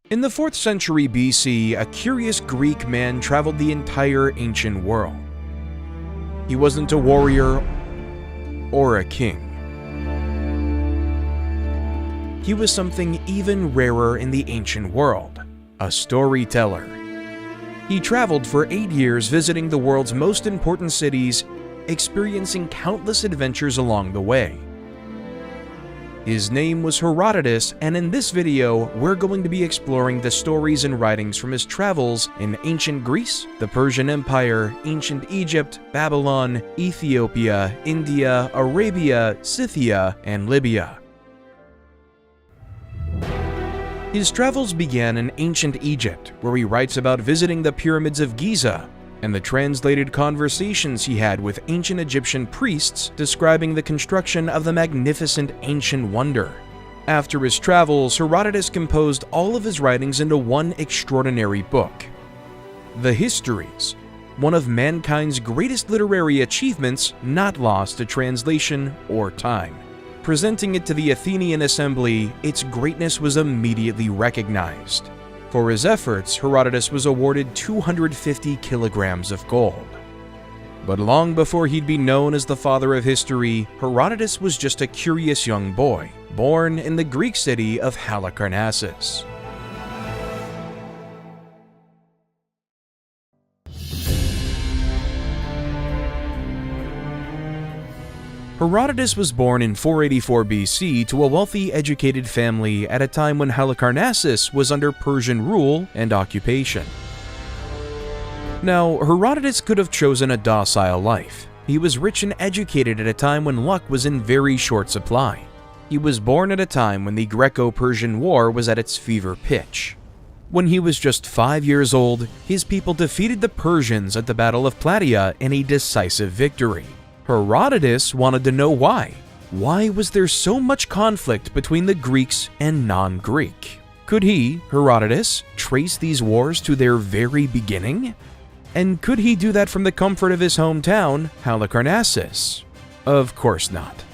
In the 4th century BC, a curious Greek man traveled the entire ancient world. He wasn't a warrior or a king. He was something even rarer in the ancient world, a storyteller. He traveled for 8 years visiting the world's most important cities, experiencing countless adventures along the way. His name was Herodotus, and in this video, we're going to be exploring the stories and writings from his travels in ancient Greece, the Persian Empire, ancient Egypt, Babylon, Ethiopia, India, Arabia, Scythia, and Libya. His travels began in ancient Egypt, where he writes about visiting the pyramids of Giza and the translated conversations he had with ancient Egyptian priests describing the construction of the magnificent ancient wonder. After his travels, Herodotus composed all of his writings into one extraordinary book, the Histories, one of mankind's greatest literary achievements not lost to translation or time. Presenting it to the Athenian assembly, its greatness was immediately recognized. For his efforts, Herodotus was awarded 250 kilograms of gold. But long before he'd be known as the father of history, Herodotus was just a curious young boy, born in the Greek city of Halicarnassus. Herodotus was born in 484 BC to a wealthy, educated family at a time when Halicarnassus was under Persian rule and occupation. Now, Herodotus could have chosen a docile life. He was rich and educated at a time when luck was in very short supply. He was born at a time when the Greco-Persian War was at its fever pitch. When he was just 5 years old, his people defeated the Persians at the Battle of Plataea in a decisive victory. Herodotus wanted to know why. Why was there so much conflict between the Greeks and non-Greek? Could he, Herodotus, trace these wars to their very beginning? And could he do that from the comfort of his hometown, Halicarnassus? Of course not.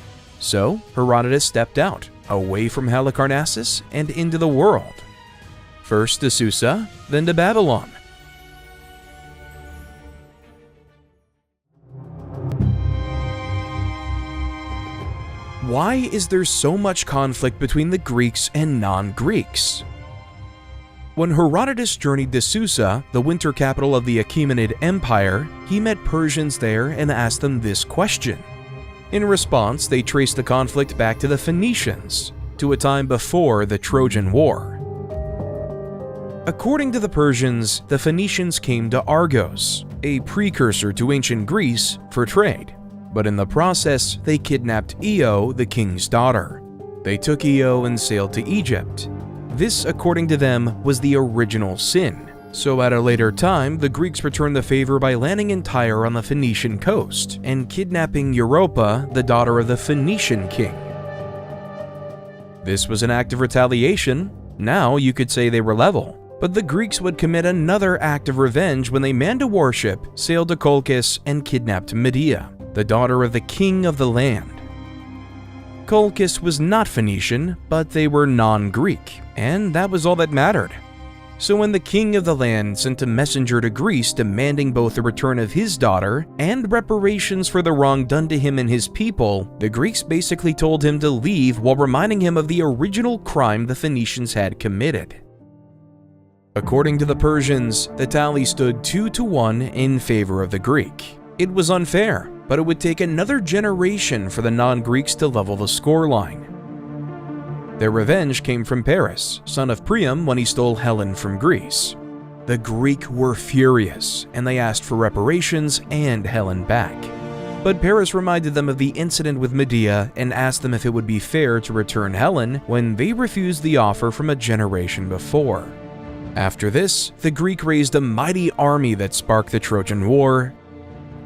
So, Herodotus stepped out, away from Halicarnassus and into the world. First to Susa, then to Babylon. Why is there so much conflict between the Greeks and non-Greeks? When Herodotus journeyed to Susa, the winter capital of the Achaemenid Empire, he met Persians there and asked them this question. In response, they traced the conflict back to the Phoenicians, to a time before the Trojan War. According to the Persians, the Phoenicians came to Argos, a precursor to ancient Greece, for trade. But in the process, they kidnapped Io, the king's daughter. They took Io and sailed to Egypt. This, according to them, was the original sin. So at a later time, the Greeks returned the favor by landing in Tyre on the Phoenician coast and kidnapping Europa, the daughter of the Phoenician king. This was an act of retaliation. Now you could say they were level. But the Greeks would commit another act of revenge when they manned a warship, sailed to Colchis, and kidnapped Medea, the daughter of the king of the land. Colchis was not Phoenician, but they were non-Greek, and that was all that mattered. So when the king of the land sent a messenger to Greece demanding both the return of his daughter and reparations for the wrong done to him and his people, the Greeks basically told him to leave while reminding him of the original crime the Phoenicians had committed. According to the Persians, the tally stood 2-1 in favor of the Greek. It was unfair, but it would take another generation for the non-Greeks to level the scoreline. Their revenge came from Paris, son of Priam, when he stole Helen from Greece. The Greeks were furious, and they asked for reparations and Helen back. But Paris reminded them of the incident with Medea and asked them if it would be fair to return Helen when they refused the offer from a generation before. After this, the Greek raised a mighty army that sparked the Trojan War,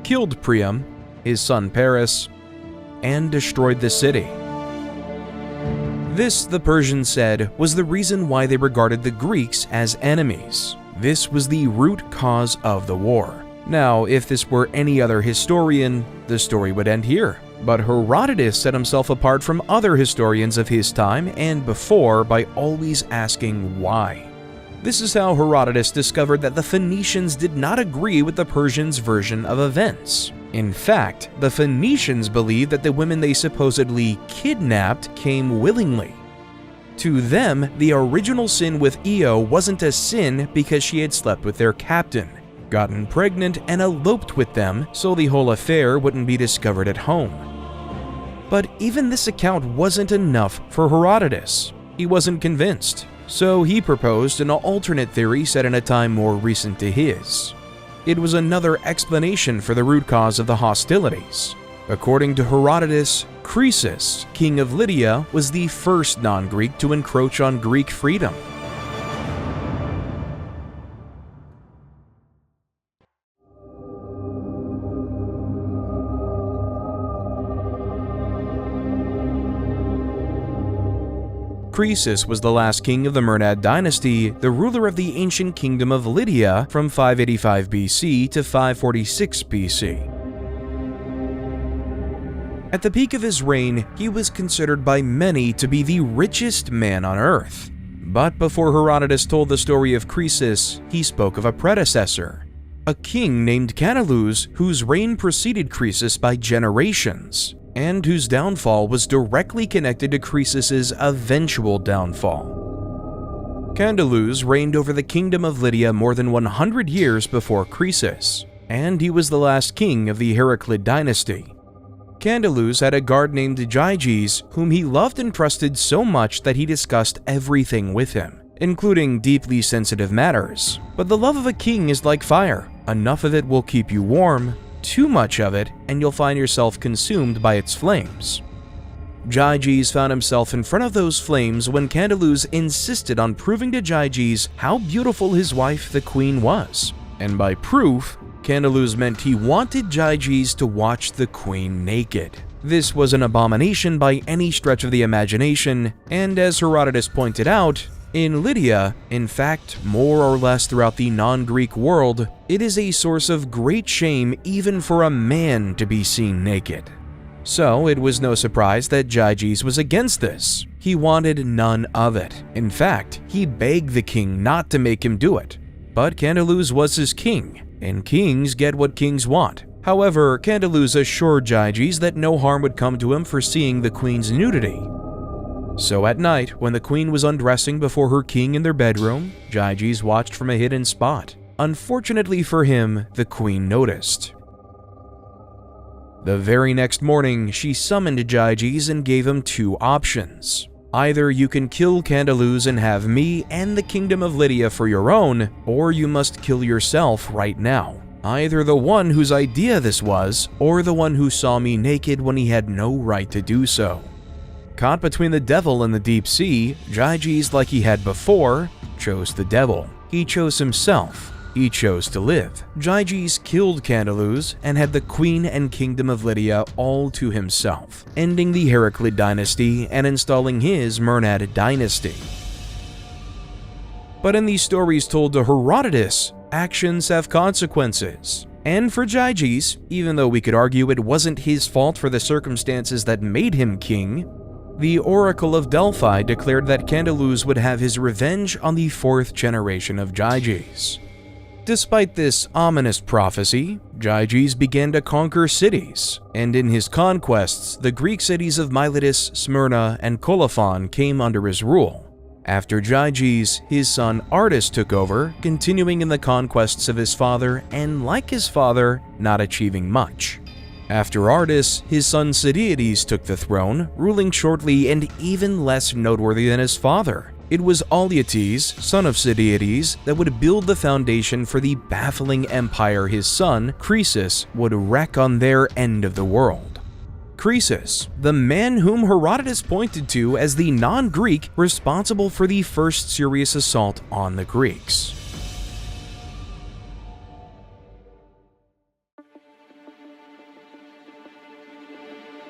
killed Priam, his son Paris, and destroyed the city. This, the Persians said, was the reason why they regarded the Greeks as enemies. This was the root cause of the war. Now, if this were any other historian, the story would end here. But Herodotus set himself apart from other historians of his time and before by always asking why. This is how Herodotus discovered that the Phoenicians did not agree with the Persians' version of events. In fact, the Phoenicians believed that the women they supposedly kidnapped came willingly. To them, the original sin with Io wasn't a sin because she had slept with their captain, gotten pregnant, and eloped with them so the whole affair wouldn't be discovered at home. But even this account wasn't enough for Herodotus. He wasn't convinced, so he proposed an alternate theory set in a time more recent to his. It was another explanation for the root cause of the hostilities. According to Herodotus, Croesus, king of Lydia, was the first non-Greek to encroach on Greek freedom. Croesus was the last king of the Mernad dynasty, the ruler of the ancient kingdom of Lydia from 585 BC to 546 BC. At the peak of his reign, he was considered by many to be the richest man on earth. But before Herodotus told the story of Croesus, he spoke of a predecessor, a king named Canalus, whose reign preceded Croesus by generations, and whose downfall was directly connected to Croesus's eventual downfall. Canalus reigned over the kingdom of Lydia more than 100 years before Croesus, and he was the last king of the Heraclid dynasty. Canalus had a guard named Gyges, whom he loved and trusted so much that he discussed everything with him, including deeply sensitive matters. But the love of a king is like fire. Enough of it will keep you warm, too much of it, and you'll find yourself consumed by its flames. Gyges found himself in front of those flames when Canalus insisted on proving to Gyges how beautiful his wife, the queen, was. And by proof, Canalus meant he wanted Gyges to watch the queen naked. This was an abomination by any stretch of the imagination, and as Herodotus pointed out, in Lydia, in fact, more or less throughout the non-Greek world, it is a source of great shame even for a man to be seen naked. So it was no surprise that Gyges was against this. He wanted none of it. In fact, he begged the king not to make him do it. But Canalus was his king, and kings get what kings want. However, Canalus assured Gyges that no harm would come to him for seeing the queen's nudity. So at night, when the queen was undressing before her king in their bedroom, Gyges watched from a hidden spot. Unfortunately for him, the queen noticed. The very next morning, she summoned Gyges and gave him two options. Either you can kill Canalus and have me and the kingdom of Lydia for your own, or you must kill yourself right now. Either the one whose idea this was, or the one who saw me naked when he had no right to do so. Caught between the devil and the deep sea, Gyges, like he had before, chose the devil. He chose himself. He chose to live. Gyges killed Canalus and had the queen and kingdom of Lydia all to himself, ending the Heraclid dynasty and installing his Mernad dynasty. But in these stories told to Herodotus, actions have consequences. And for Gyges, even though we could argue it wasn't his fault for the circumstances that made him king, the Oracle of Delphi declared that Canalus would have his revenge on the fourth generation of Gyges. Despite this ominous prophecy, Gyges began to conquer cities, and in his conquests, the Greek cities of Miletus, Smyrna, and Colophon came under his rule. After Gyges, his son Artus took over, continuing in the conquests of his father and, like his father, not achieving much. After Artus, his son Sidiotes took the throne, ruling shortly and even less noteworthy than his father. It was Alyattes, son of Sidiotes, that would build the foundation for the baffling empire his son, Croesus, would wreck on their end of the world. Croesus, the man whom Herodotus pointed to as the non-Greek responsible for the first serious assault on the Greeks.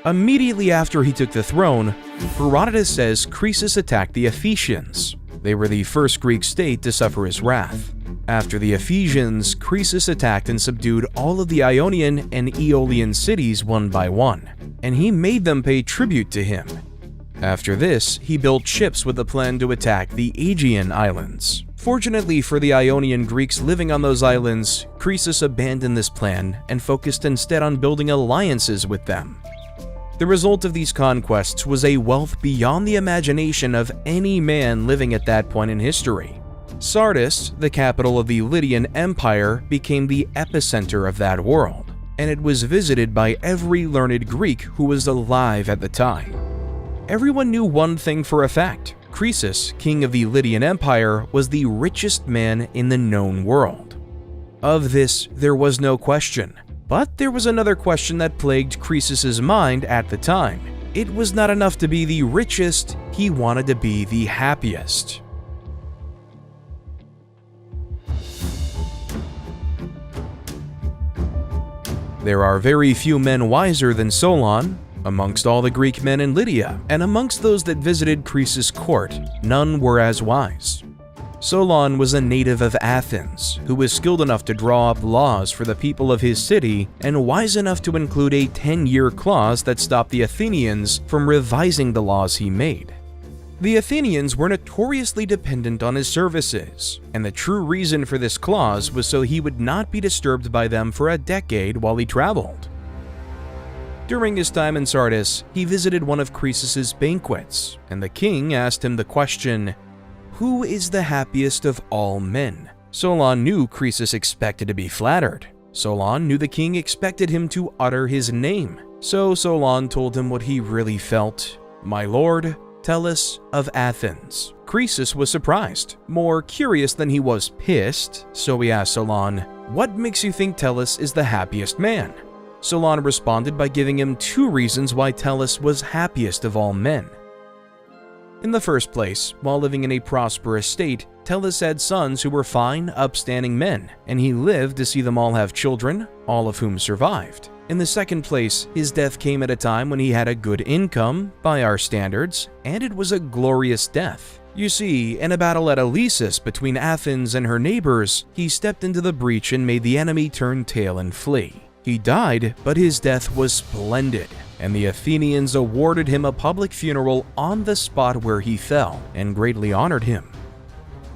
Immediately after he took the throne, Herodotus says Croesus attacked the Ephesians. They were the first Greek state to suffer his wrath. After the Ephesians, Croesus attacked and subdued all of the Ionian and Aeolian cities one by one, and he made them pay tribute to him. After this, he built ships with the plan to attack the Aegean islands. Fortunately for the Ionian Greeks living on those islands, Croesus abandoned this plan and focused instead on building alliances with them. The result of these conquests was a wealth beyond the imagination of any man living at that point in history. Sardis, the capital of the Lydian Empire, became the epicenter of that world, and it was visited by every learned Greek who was alive at the time. Everyone knew one thing for a fact: Croesus, king of the Lydian Empire, was the richest man in the known world. Of this, there was no question. But there was another question that plagued Croesus's mind at the time. It was not enough to be the richest, he wanted to be the happiest. There are very few men wiser than Solon. Amongst all the Greek men in Lydia, and amongst those that visited Croesus' court, none were as wise. Solon was a native of Athens, who was skilled enough to draw up laws for the people of his city, and wise enough to include a 10-year clause that stopped the Athenians from revising the laws he made. The Athenians were notoriously dependent on his services, and the true reason for this clause was so he would not be disturbed by them for a decade while he traveled. During his time in Sardis, he visited one of Croesus's banquets, and the king asked him the question, "Who is the happiest of all men?" Solon knew Croesus expected to be flattered. Solon knew the king expected him to utter his name, so Solon told him what he really felt. "My lord, Tellus of Athens." Croesus was surprised, more curious than he was pissed, so he asked Solon, "What makes you think Tellus is the happiest man?" Solon responded by giving him 2 reasons why Tellus was happiest of all men. In the first place, while living in a prosperous state, Tellus had sons who were fine, upstanding men, and he lived to see them all have children, all of whom survived. In the second place, his death came at a time when he had a good income, by our standards, and it was a glorious death. You see, in a battle at Eleusis between Athens and her neighbors, he stepped into the breach and made the enemy turn tail and flee. He died, but his death was splendid, and the Athenians awarded him a public funeral on the spot where he fell, and greatly honored him.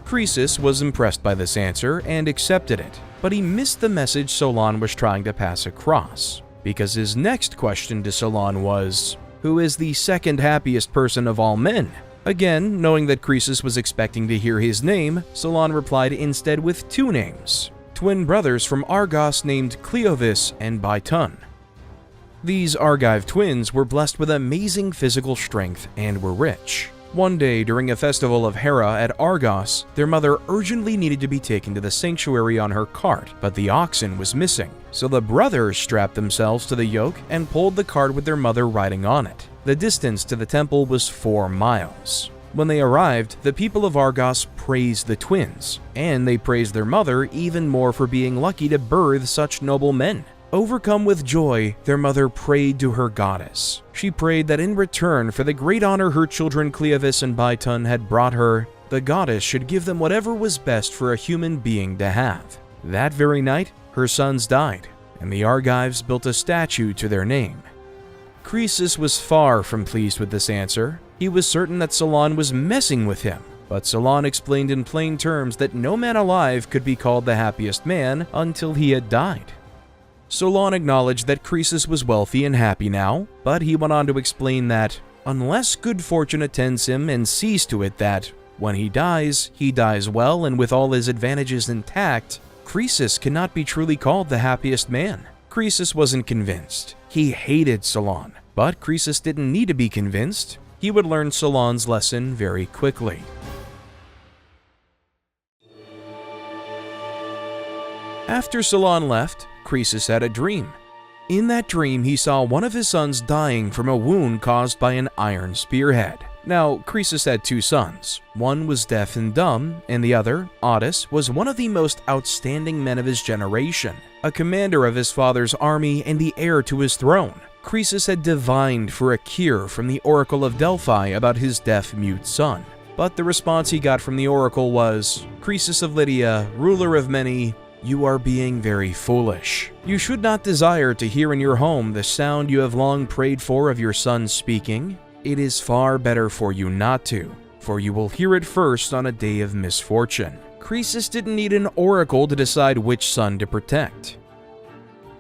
Croesus was impressed by this answer and accepted it, but he missed the message Solon was trying to pass across, because his next question to Solon was, "Who is the second happiest person of all men?" Again, knowing that Croesus was expecting to hear his name, Solon replied instead with 2 names. Twin brothers from Argos named Cleovis and Biton. These Argive twins were blessed with amazing physical strength and were rich. One day during a festival of Hera at Argos, their mother urgently needed to be taken to the sanctuary on her cart, but the oxen was missing, so the brothers strapped themselves to the yoke and pulled the cart with their mother riding on it. The distance to the temple was 4 miles. When they arrived, the people of Argos praised the twins, and they praised their mother even more for being lucky to birth such noble men. Overcome with joy, their mother prayed to her goddess. She prayed that in return for the great honor her children Cleovis and Biton had brought her, the goddess should give them whatever was best for a human being to have. That very night, her sons died, and the Argives built a statue to their name. Croesus was far from pleased with this answer. He was certain that Solon was messing with him, but Solon explained in plain terms that no man alive could be called the happiest man until he had died. Solon acknowledged that Croesus was wealthy and happy now, but he went on to explain that, unless good fortune attends him and sees to it that, when he dies well and with all his advantages intact, Croesus cannot be truly called the happiest man. Croesus wasn't convinced. He hated Solon, but Croesus didn't need to be convinced. He would learn Solon's lesson very quickly. After Solon left, Croesus had a dream. In that dream, he saw one of his sons dying from a wound caused by an iron spearhead. Now, Croesus had 2 sons. One was deaf and dumb, and the other, Otus, was one of the most outstanding men of his generation, a commander of his father's army and the heir to his throne. Croesus had divined for a cure from the Oracle of Delphi about his deaf-mute son. But the response he got from the oracle was, "Croesus of Lydia, ruler of many, you are being very foolish. You should not desire to hear in your home the sound you have long prayed for of your son speaking. It is far better for you not to, for you will hear it first on a day of misfortune." Croesus didn't need an oracle to decide which son to protect.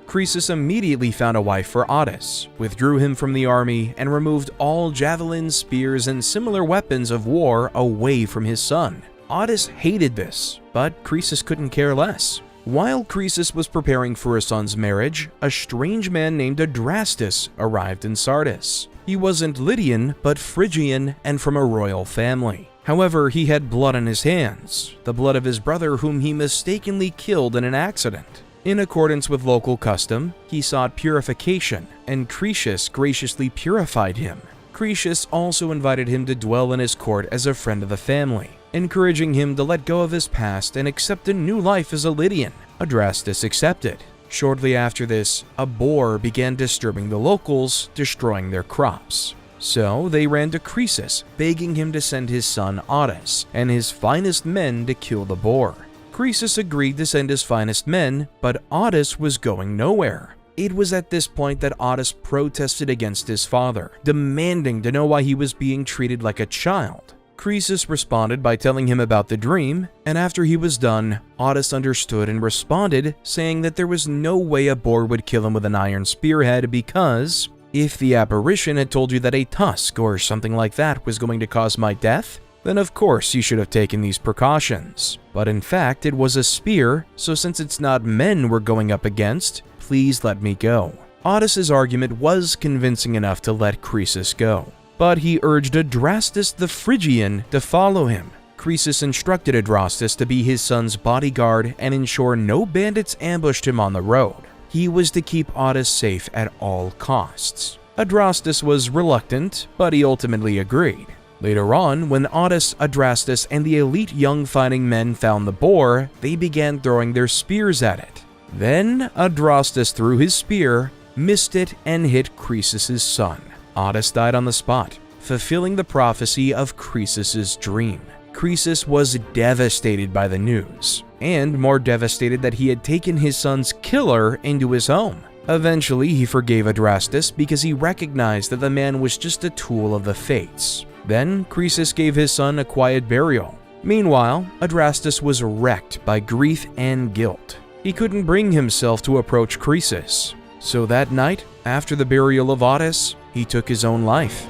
Croesus immediately found a wife for Otus, withdrew him from the army, and removed all javelins, spears, and similar weapons of war away from his son. Otus hated this, but Croesus couldn't care less. While Croesus was preparing for his son's marriage, a strange man named Adrastus arrived in Sardis. He wasn't Lydian, but Phrygian and from a royal family. However, he had blood on his hands, the blood of his brother whom he mistakenly killed in an accident. In accordance with local custom, he sought purification, and Croesus graciously purified him. Croesus also invited him to dwell in his court as a friend of the family, encouraging him to let go of his past and accept a new life as a Lydian. Adrastus accepted. Shortly after this, a boar began disturbing the locals, destroying their crops. So they ran to Croesus, begging him to send his son Otus and his finest men to kill the boar. Croesus agreed to send his finest men, but Otus was going nowhere. It was at this point that Otus protested against his father, demanding to know why he was being treated like a child. Croesus responded by telling him about the dream, and after he was done, Otus understood and responded, saying that there was no way a boar would kill him with an iron spearhead because, if the apparition had told you that a tusk or something like that was going to cause my death, then of course you should have taken these precautions. But in fact, it was a spear, so since it's not men we're going up against, please let me go. Otus's argument was convincing enough to let Croesus go, but he urged Adrastus the Phrygian to follow him. Croesus instructed Adrastus to be his son's bodyguard and ensure no bandits ambushed him on the road. He was to keep Otus safe at all costs. Adrastus was reluctant, but he ultimately agreed. Later on, when Otus, Adrastus, and the elite young fighting men found the boar, they began throwing their spears at it. Then Adrastus threw his spear, missed it, and hit Croesus's son. Otus died on the spot, fulfilling the prophecy of Croesus's dream. Croesus was devastated by the news, and more devastated that he had taken his son's killer into his home. Eventually, he forgave Adrastus because he recognized that the man was just a tool of the fates. Then, Croesus gave his son a quiet burial. Meanwhile, Adrastus was wrecked by grief and guilt. He couldn't bring himself to approach Croesus. So that night, after the burial of Otus, he took his own life.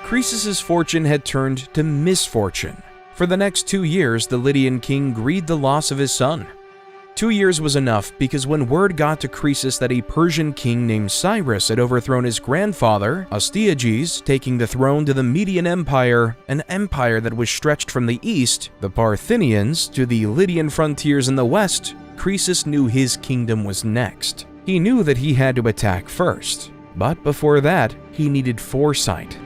Croesus's fortune had turned to misfortune. For the next 2 years, the Lydian king grieved the loss of his son. 2 years was enough because when word got to Croesus that a Persian king named Cyrus had overthrown his grandfather, Astyages, taking the throne to the Median Empire, an empire that was stretched from the east, the Parthians, to the Lydian frontiers in the west, Croesus knew his kingdom was next. He knew that he had to attack first, but before that, he needed foresight.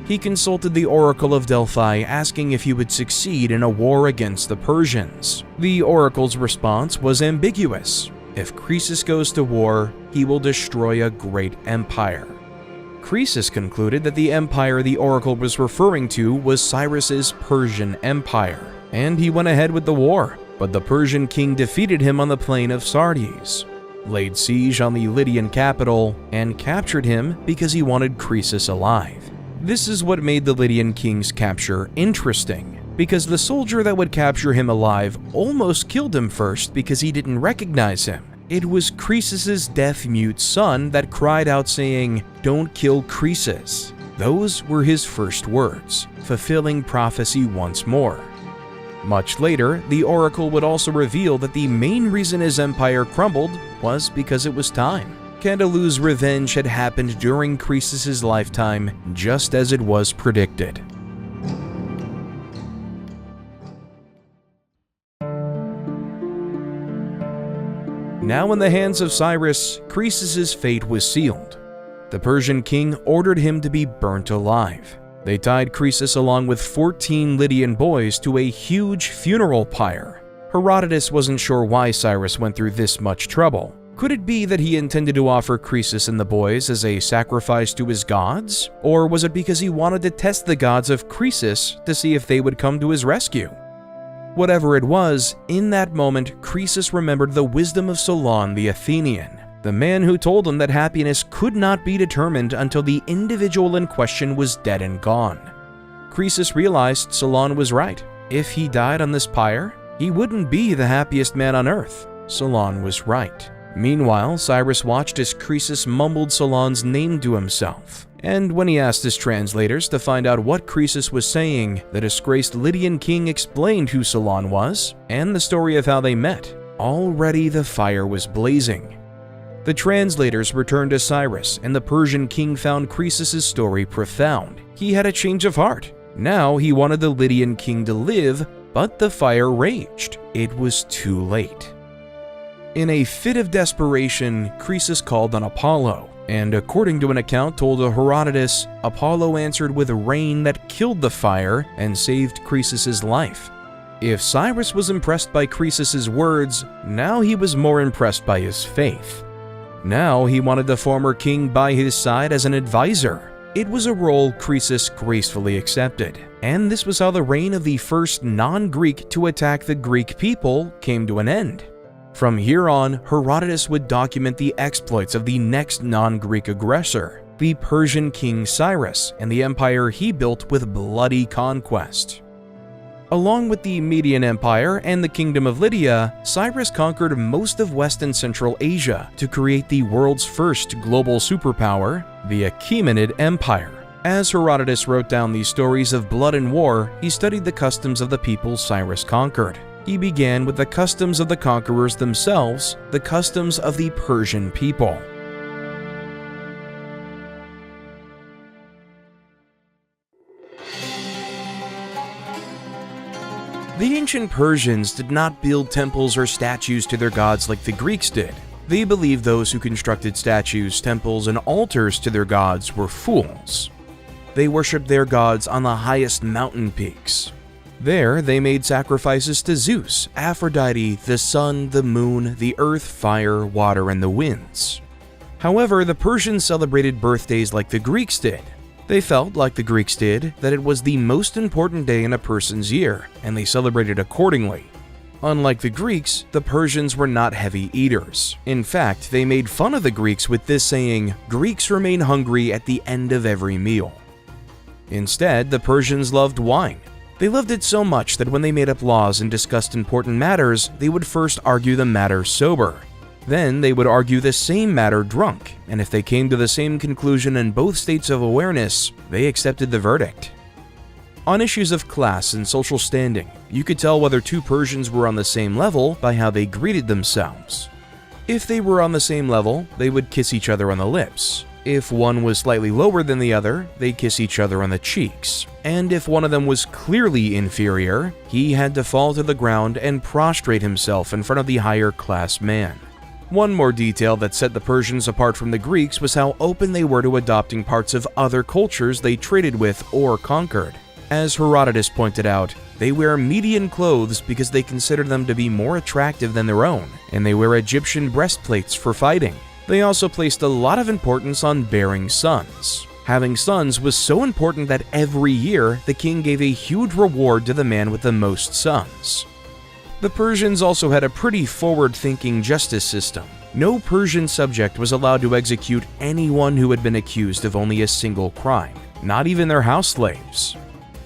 He consulted the Oracle of Delphi, asking if he would succeed in a war against the Persians. The oracle's response was ambiguous. If Croesus goes to war, he will destroy a great empire. Croesus concluded that the empire the oracle was referring to was Cyrus's Persian Empire, and he went ahead with the war. But the Persian king defeated him on the plain of Sardis, laid siege on the Lydian capital, and captured him because he wanted Croesus alive. This is what made the Lydian king's capture interesting, because the soldier that would capture him alive almost killed him first because he didn't recognize him. It was Croesus's deaf-mute son that cried out saying, "Don't kill Croesus." Those were his first words, fulfilling prophecy once more. Much later, the oracle would also reveal that the main reason his empire crumbled was because it was time. Candalu's revenge had happened during Croesus's lifetime, just as it was predicted. Now in the hands of Cyrus, Croesus's fate was sealed. The Persian king ordered him to be burnt alive. They tied Croesus along with 14 Lydian boys to a huge funeral pyre. Herodotus wasn't sure why Cyrus went through this much trouble. Could it be that he intended to offer Croesus and the boys as a sacrifice to his gods? Or was it because he wanted to test the gods of Croesus to see if they would come to his rescue? Whatever it was, in that moment, Croesus remembered the wisdom of Solon the Athenian. the man who told him that happiness could not be determined until the individual in question was dead and gone. Croesus realized Solon was right. If he died on this pyre, he wouldn't be the happiest man on earth. Solon was right. Meanwhile, Cyrus watched as Croesus mumbled Solon's name to himself. And when he asked his translators to find out what Croesus was saying, the disgraced Lydian king explained who Solon was and the story of how they met. Already the fire was blazing. The translators returned to Cyrus, and the Persian king found Croesus' story profound. He had a change of heart. Now he wanted the Lydian king to live, but the fire raged. It was too late. In a fit of desperation, Croesus called on Apollo, and according to an account told to Herodotus, Apollo answered with rain that killed the fire and saved Croesus' life. If Cyrus was impressed by Croesus' words, now he was more impressed by his faith. Now he wanted the former king by his side as an advisor. It was a role Croesus gracefully accepted, and this was how the reign of the first non-Greek to attack the Greek people came to an end. From here on, Herodotus would document the exploits of the next non-Greek aggressor, the Persian king Cyrus, and the empire he built with bloody conquest. Along with the Median Empire and the Kingdom of Lydia, Cyrus conquered most of West and Central Asia to create the world's first global superpower, the Achaemenid Empire. As Herodotus wrote down these stories of blood and war, he studied the customs of the people Cyrus conquered. He began with the customs of the conquerors themselves, the customs of the Persian people. The ancient Persians did not build temples or statues to their gods like the Greeks did. They believed those who constructed statues, temples, and altars to their gods were fools. They worshipped their gods on the highest mountain peaks. There, they made sacrifices to Zeus, Aphrodite, the sun, the moon, the earth, fire, water, and the winds. However, the Persians celebrated birthdays like the Greeks did. They felt, like the Greeks did, that it was the most important day in a person's year, and they celebrated accordingly. Unlike the Greeks, the Persians were not heavy eaters. In fact, they made fun of the Greeks with this saying, "Greeks remain hungry at the end of every meal." Instead, the Persians loved wine. They loved it so much that when they made up laws and discussed important matters, they would first argue the matter sober. Then they would argue the same matter drunk, and if they came to the same conclusion in both states of awareness, they accepted the verdict. On issues of class and social standing, you could tell whether two Persians were on the same level by how they greeted themselves. If they were on the same level, they would kiss each other on the lips. If one was slightly lower than the other, they'd kiss each other on the cheeks. And if one of them was clearly inferior, he had to fall to the ground and prostrate himself in front of the higher class man. One more detail that set the Persians apart from the Greeks was how open they were to adopting parts of other cultures they traded with or conquered. As Herodotus pointed out, they wear Median clothes because they consider them to be more attractive than their own, and they wear Egyptian breastplates for fighting. They also placed a lot of importance on bearing sons. Having sons was so important that every year the king gave a huge reward to the man with the most sons. The Persians also had a pretty forward-thinking justice system. No Persian subject was allowed to execute anyone who had been accused of only a single crime, not even their house slaves.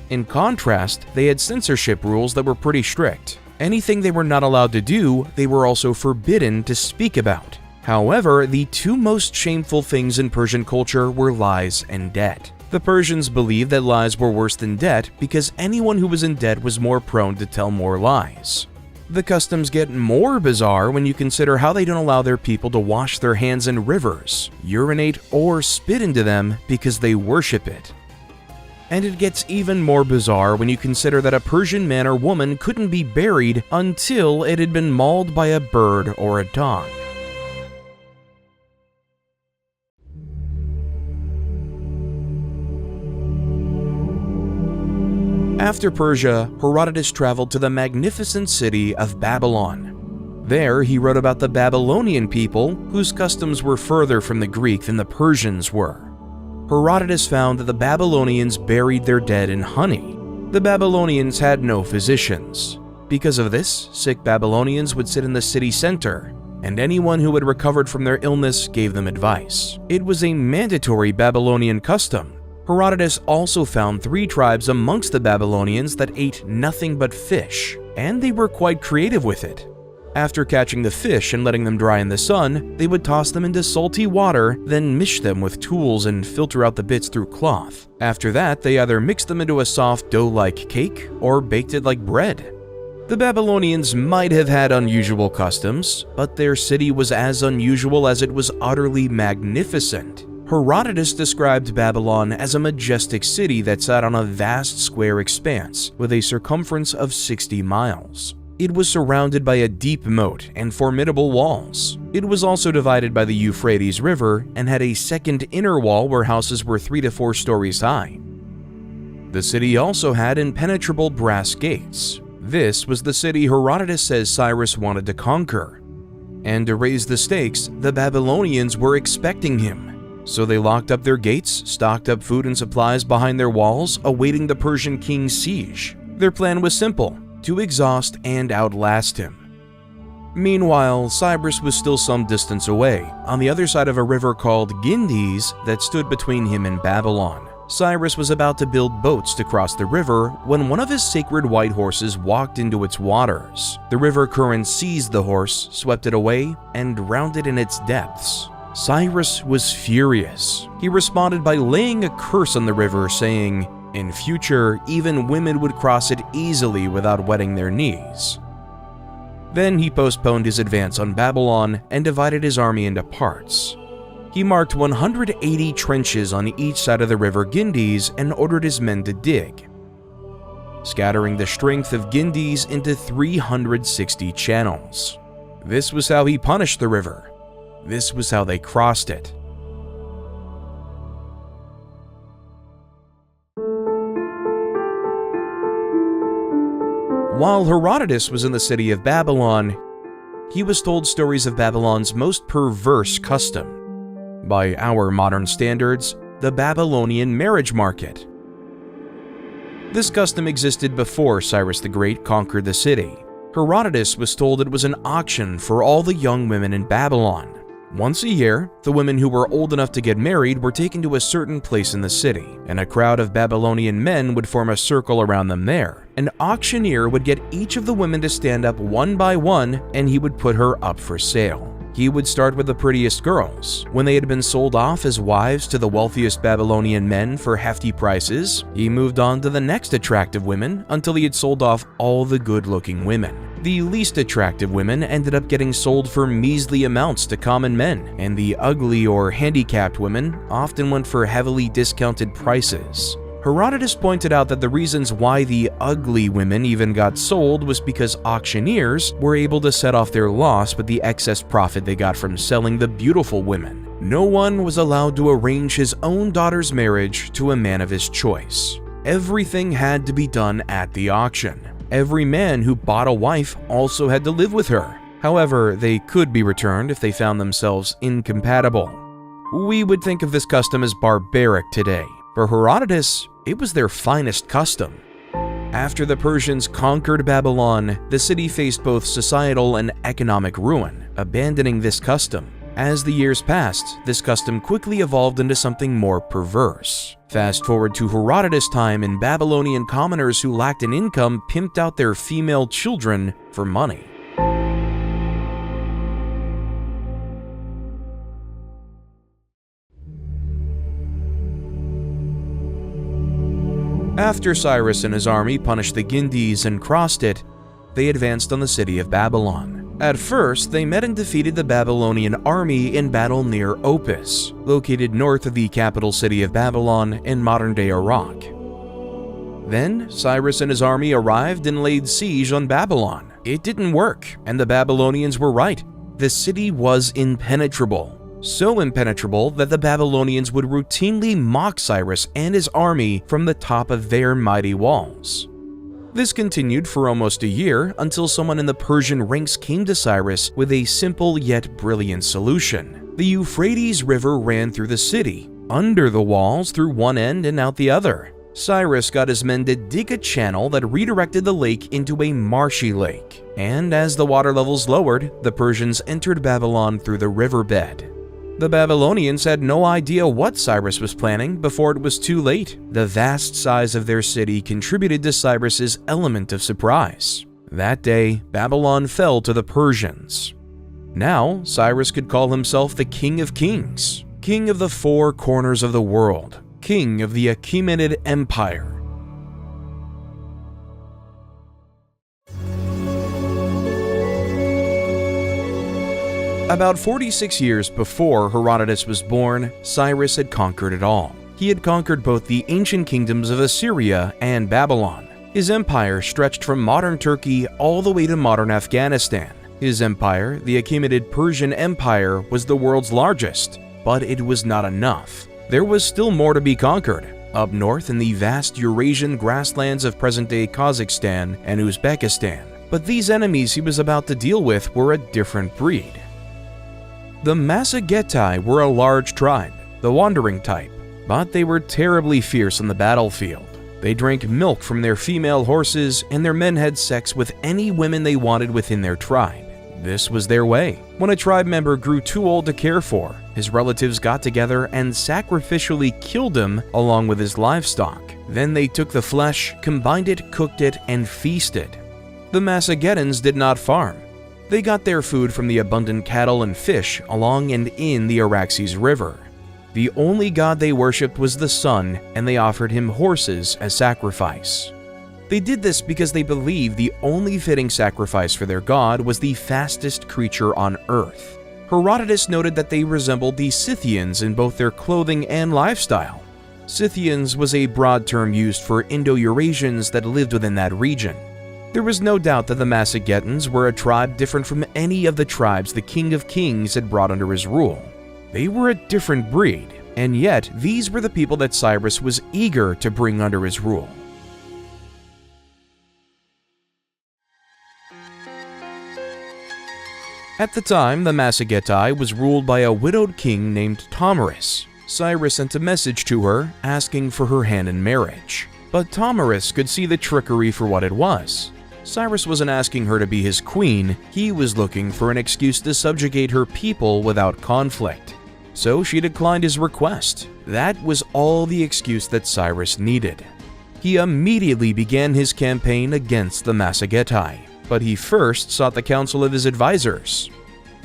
In contrast, they had censorship rules that were pretty strict. Anything they were not allowed to do, they were also forbidden to speak about. However, the two most shameful things in Persian culture were lies and debt. The Persians believed that lies were worse than debt because anyone who was in debt was more prone to tell more lies. The customs get more bizarre when you consider how they don't allow their people to wash their hands in rivers, urinate, or spit into them because they worship it. And it gets even more bizarre when you consider that a Persian man or woman couldn't be buried until it had been mauled by a bird or a dog. After Persia, Herodotus traveled to the magnificent city of Babylon. There, he wrote about the Babylonian people, whose customs were further from the Greek than the Persians were. Herodotus found that the Babylonians buried their dead in honey. The Babylonians had no physicians. Because of this, sick Babylonians would sit in the city center. and anyone who had recovered from their illness gave them advice. It was a mandatory Babylonian custom. Herodotus also found 3 tribes amongst the Babylonians that ate nothing but fish, and they were quite creative with it. After catching the fish and letting them dry in the sun, they would toss them into salty water, then mish them with tools and filter out the bits through cloth. After that, they either mixed them into a soft dough-like cake or baked it like bread. The Babylonians might have had unusual customs, but their city was as unusual as it was utterly magnificent. Herodotus described Babylon as a majestic city that sat on a vast square expanse with a circumference of 60 miles. It was surrounded by a deep moat and formidable walls. It was also divided by the Euphrates River and had a second inner wall where houses were 3 to 4 stories high. The city also had impenetrable brass gates. This was the city Herodotus says Cyrus wanted to conquer. And to raise the stakes, the Babylonians were expecting him. So they locked up their gates, stocked up food and supplies behind their walls, awaiting the Persian king's siege. Their plan was simple: to exhaust and outlast him. Meanwhile, Cyrus was still some distance away, on the other side of a river called Gindis that stood between him and Babylon. Cyrus was about to build boats to cross the river when one of his sacred white horses walked into its waters. The river current seized the horse, swept it away, and drowned it in its depths. Cyrus was furious. He responded by laying a curse on the river, saying, "In future, even women would cross it easily without wetting their knees." Then he postponed his advance on Babylon and divided his army into parts. He marked 180 trenches on each side of the river Gindis and ordered his men to dig, scattering the strength of Gindis into 360 channels. This was how he punished the river. This was how they crossed it. While Herodotus was in the city of Babylon, he was told stories of Babylon's most perverse custom. By our modern standards, the Babylonian marriage market. This custom existed before Cyrus the Great conquered the city. Herodotus was told it was an auction for all the young women in Babylon. Once a year, the women who were old enough to get married were taken to a certain place in the city, and a crowd of Babylonian men would form a circle around them there. An auctioneer would get each of the women to stand up one by one, and he would put her up for sale. He would start with the prettiest girls. When they had been sold off as wives to the wealthiest Babylonian men for hefty prices, he moved on to the next attractive women until he had sold off all the good-looking women. The least attractive women ended up getting sold for measly amounts to common men, and the ugly or handicapped women often went for heavily discounted prices. Herodotus pointed out that the reasons why the ugly women even got sold was because auctioneers were able to set off their loss with the excess profit they got from selling the beautiful women. No one was allowed to arrange his own daughter's marriage to a man of his choice. Everything had to be done at the auction. Every man who bought a wife also had to live with her. However, they could be returned if they found themselves incompatible. We would think of this custom as barbaric today. For Herodotus, it was their finest custom. After the Persians conquered Babylon, the city faced both societal and economic ruin, abandoning this custom. As the years passed, this custom quickly evolved into something more perverse. Fast forward to Herodotus' time, and Babylonian commoners who lacked an income pimped out their female children for money. After Cyrus and his army punished the Gindis and crossed it, they advanced on the city of Babylon. At first, they met and defeated the Babylonian army in battle near Opis, located north of the capital city of Babylon in modern-day Iraq. Then, Cyrus and his army arrived and laid siege on Babylon. It didn't work, and the Babylonians were right. The city was impenetrable. So impenetrable that the Babylonians would routinely mock Cyrus and his army from the top of their mighty walls. This continued for almost a year until someone in the Persian ranks came to Cyrus with a simple yet brilliant solution. The Euphrates River ran through the city, under the walls through one end and out the other. Cyrus got his men to dig a channel that redirected the lake into a marshy lake. and as the water levels lowered, the Persians entered Babylon through the riverbed. The Babylonians had no idea what Cyrus was planning before it was too late. The vast size of their city contributed to Cyrus's element of surprise. That day, Babylon fell to the Persians. Now, Cyrus could call himself the King of Kings, King of the four corners of the world, King of the Achaemenid Empire. About 46 years before Herodotus was born, Cyrus had conquered it all. He had conquered both the ancient kingdoms of Assyria and Babylon. His empire stretched from modern Turkey all the way to modern Afghanistan. His empire, the Achaemenid Persian Empire, was the world's largest, but it was not enough. There was still more to be conquered. Up north in the vast Eurasian grasslands of present-day Kazakhstan and Uzbekistan. But these enemies he was about to deal with were a different breed. The Massagetae were a large tribe, the wandering type, but they were terribly fierce on the battlefield. They drank milk from their female horses, and their men had sex with any women they wanted within their tribe. This was their way. When a tribe member grew too old to care for, his relatives got together and sacrificially killed him along with his livestock. Then they took the flesh, combined it, cooked it, and feasted. The Massagetans did not farm. They got their food from the abundant cattle and fish along and in the Araxes River. The only god they worshipped was the sun, and they offered him horses as sacrifice. They did this because they believed the only fitting sacrifice for their god was the fastest creature on earth. Herodotus noted that they resembled the Scythians in both their clothing and lifestyle. Scythians was a broad term used for Indo-Eurasians that lived within that region. There was no doubt that the Massagetans were a tribe different from any of the tribes the King of Kings had brought under his rule. They were a different breed, and yet these were the people that Cyrus was eager to bring under his rule. At the time, the Massagetae was ruled by a widowed king named Tomarus. Cyrus sent a message to her asking for her hand in marriage. But Tomarus could see the trickery for what it was. Cyrus wasn't asking her to be his queen, he was looking for an excuse to subjugate her people without conflict. So she declined his request. That was all the excuse that Cyrus needed. He immediately began his campaign against the Massagetae, but he first sought the counsel of his advisors.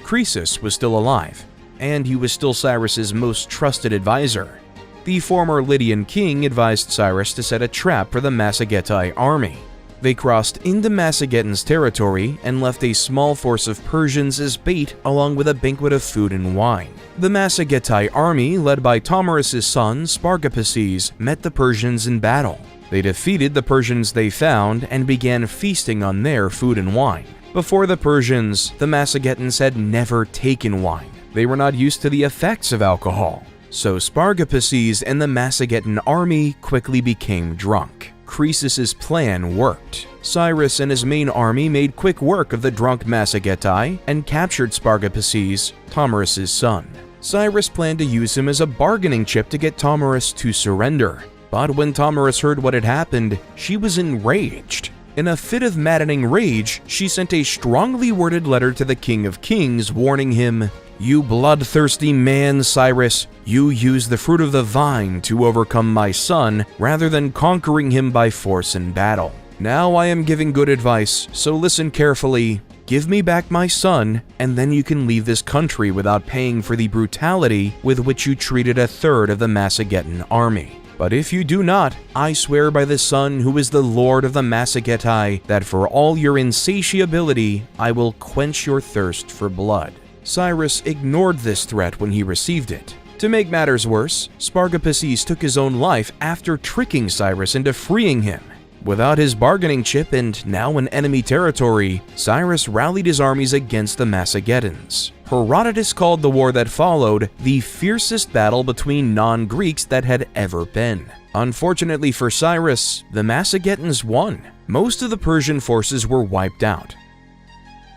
Croesus was still alive, and he was still Cyrus's most trusted advisor. The former Lydian king advised Cyrus to set a trap for the Massagetae army. They crossed into Massagetan's territory and left a small force of Persians as bait along with a banquet of food and wine. The Massagetae army, led by Tomarus' son Spargapaces, met the Persians in battle. They defeated the Persians they found and began feasting on their food and wine. Before the Persians, the Massagetans had never taken wine. They were not used to the effects of alcohol. So Spargapaces and the Massagetan army quickly became drunk. Croesus' plan worked. Cyrus and his main army made quick work of the drunk Massagetae and captured Spargapaces, Tomarus' son. Cyrus planned to use him as a bargaining chip to get Tomarus to surrender. But when Tomarus heard what had happened, she was enraged. In a fit of maddening rage, she sent a strongly worded letter to the King of Kings warning him, "You bloodthirsty man, Cyrus, you used the fruit of the vine to overcome my son rather than conquering him by force in battle. Now I am giving good advice, so listen carefully. Give me back my son, and then you can leave this country without paying for the brutality with which you treated a third of the Massagetan army. But if you do not, I swear by the sun who is the lord of the Massagetae that for all your insatiability, I will quench your thirst for blood." Cyrus ignored this threat when he received it. To make matters worse, Spargapaces took his own life after tricking Cyrus into freeing him. Without his bargaining chip and now in enemy territory, Cyrus rallied his armies against the Massagetans. Herodotus called the war that followed the fiercest battle between non-Greeks that had ever been. Unfortunately for Cyrus, the Massagetans won. Most of the Persian forces were wiped out.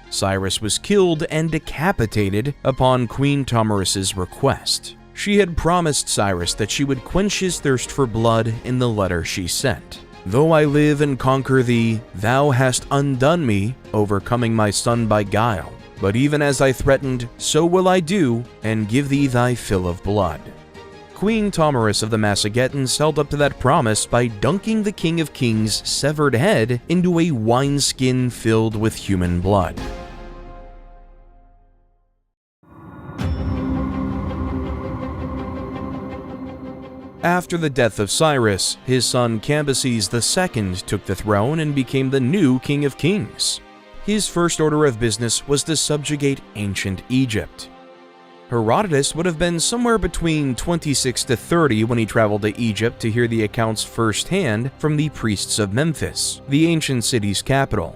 Cyrus was killed and decapitated upon Queen Tomarus' request. She had promised Cyrus that she would quench his thirst for blood in the letter she sent. Though I live and conquer thee, thou hast undone me, overcoming my son by guile. But even as I threatened, so will I do, and give thee thy fill of blood." Queen Tomarus of the Massagetans held up to that promise by dunking the King of Kings' severed head into a wineskin filled with human blood. After the death of Cyrus, his son Cambyses II took the throne and became the new King of Kings. His first order of business was to subjugate ancient Egypt. Herodotus would have been somewhere between 26 to 30 when he traveled to Egypt to hear the accounts firsthand from the priests of Memphis, the ancient city's capital.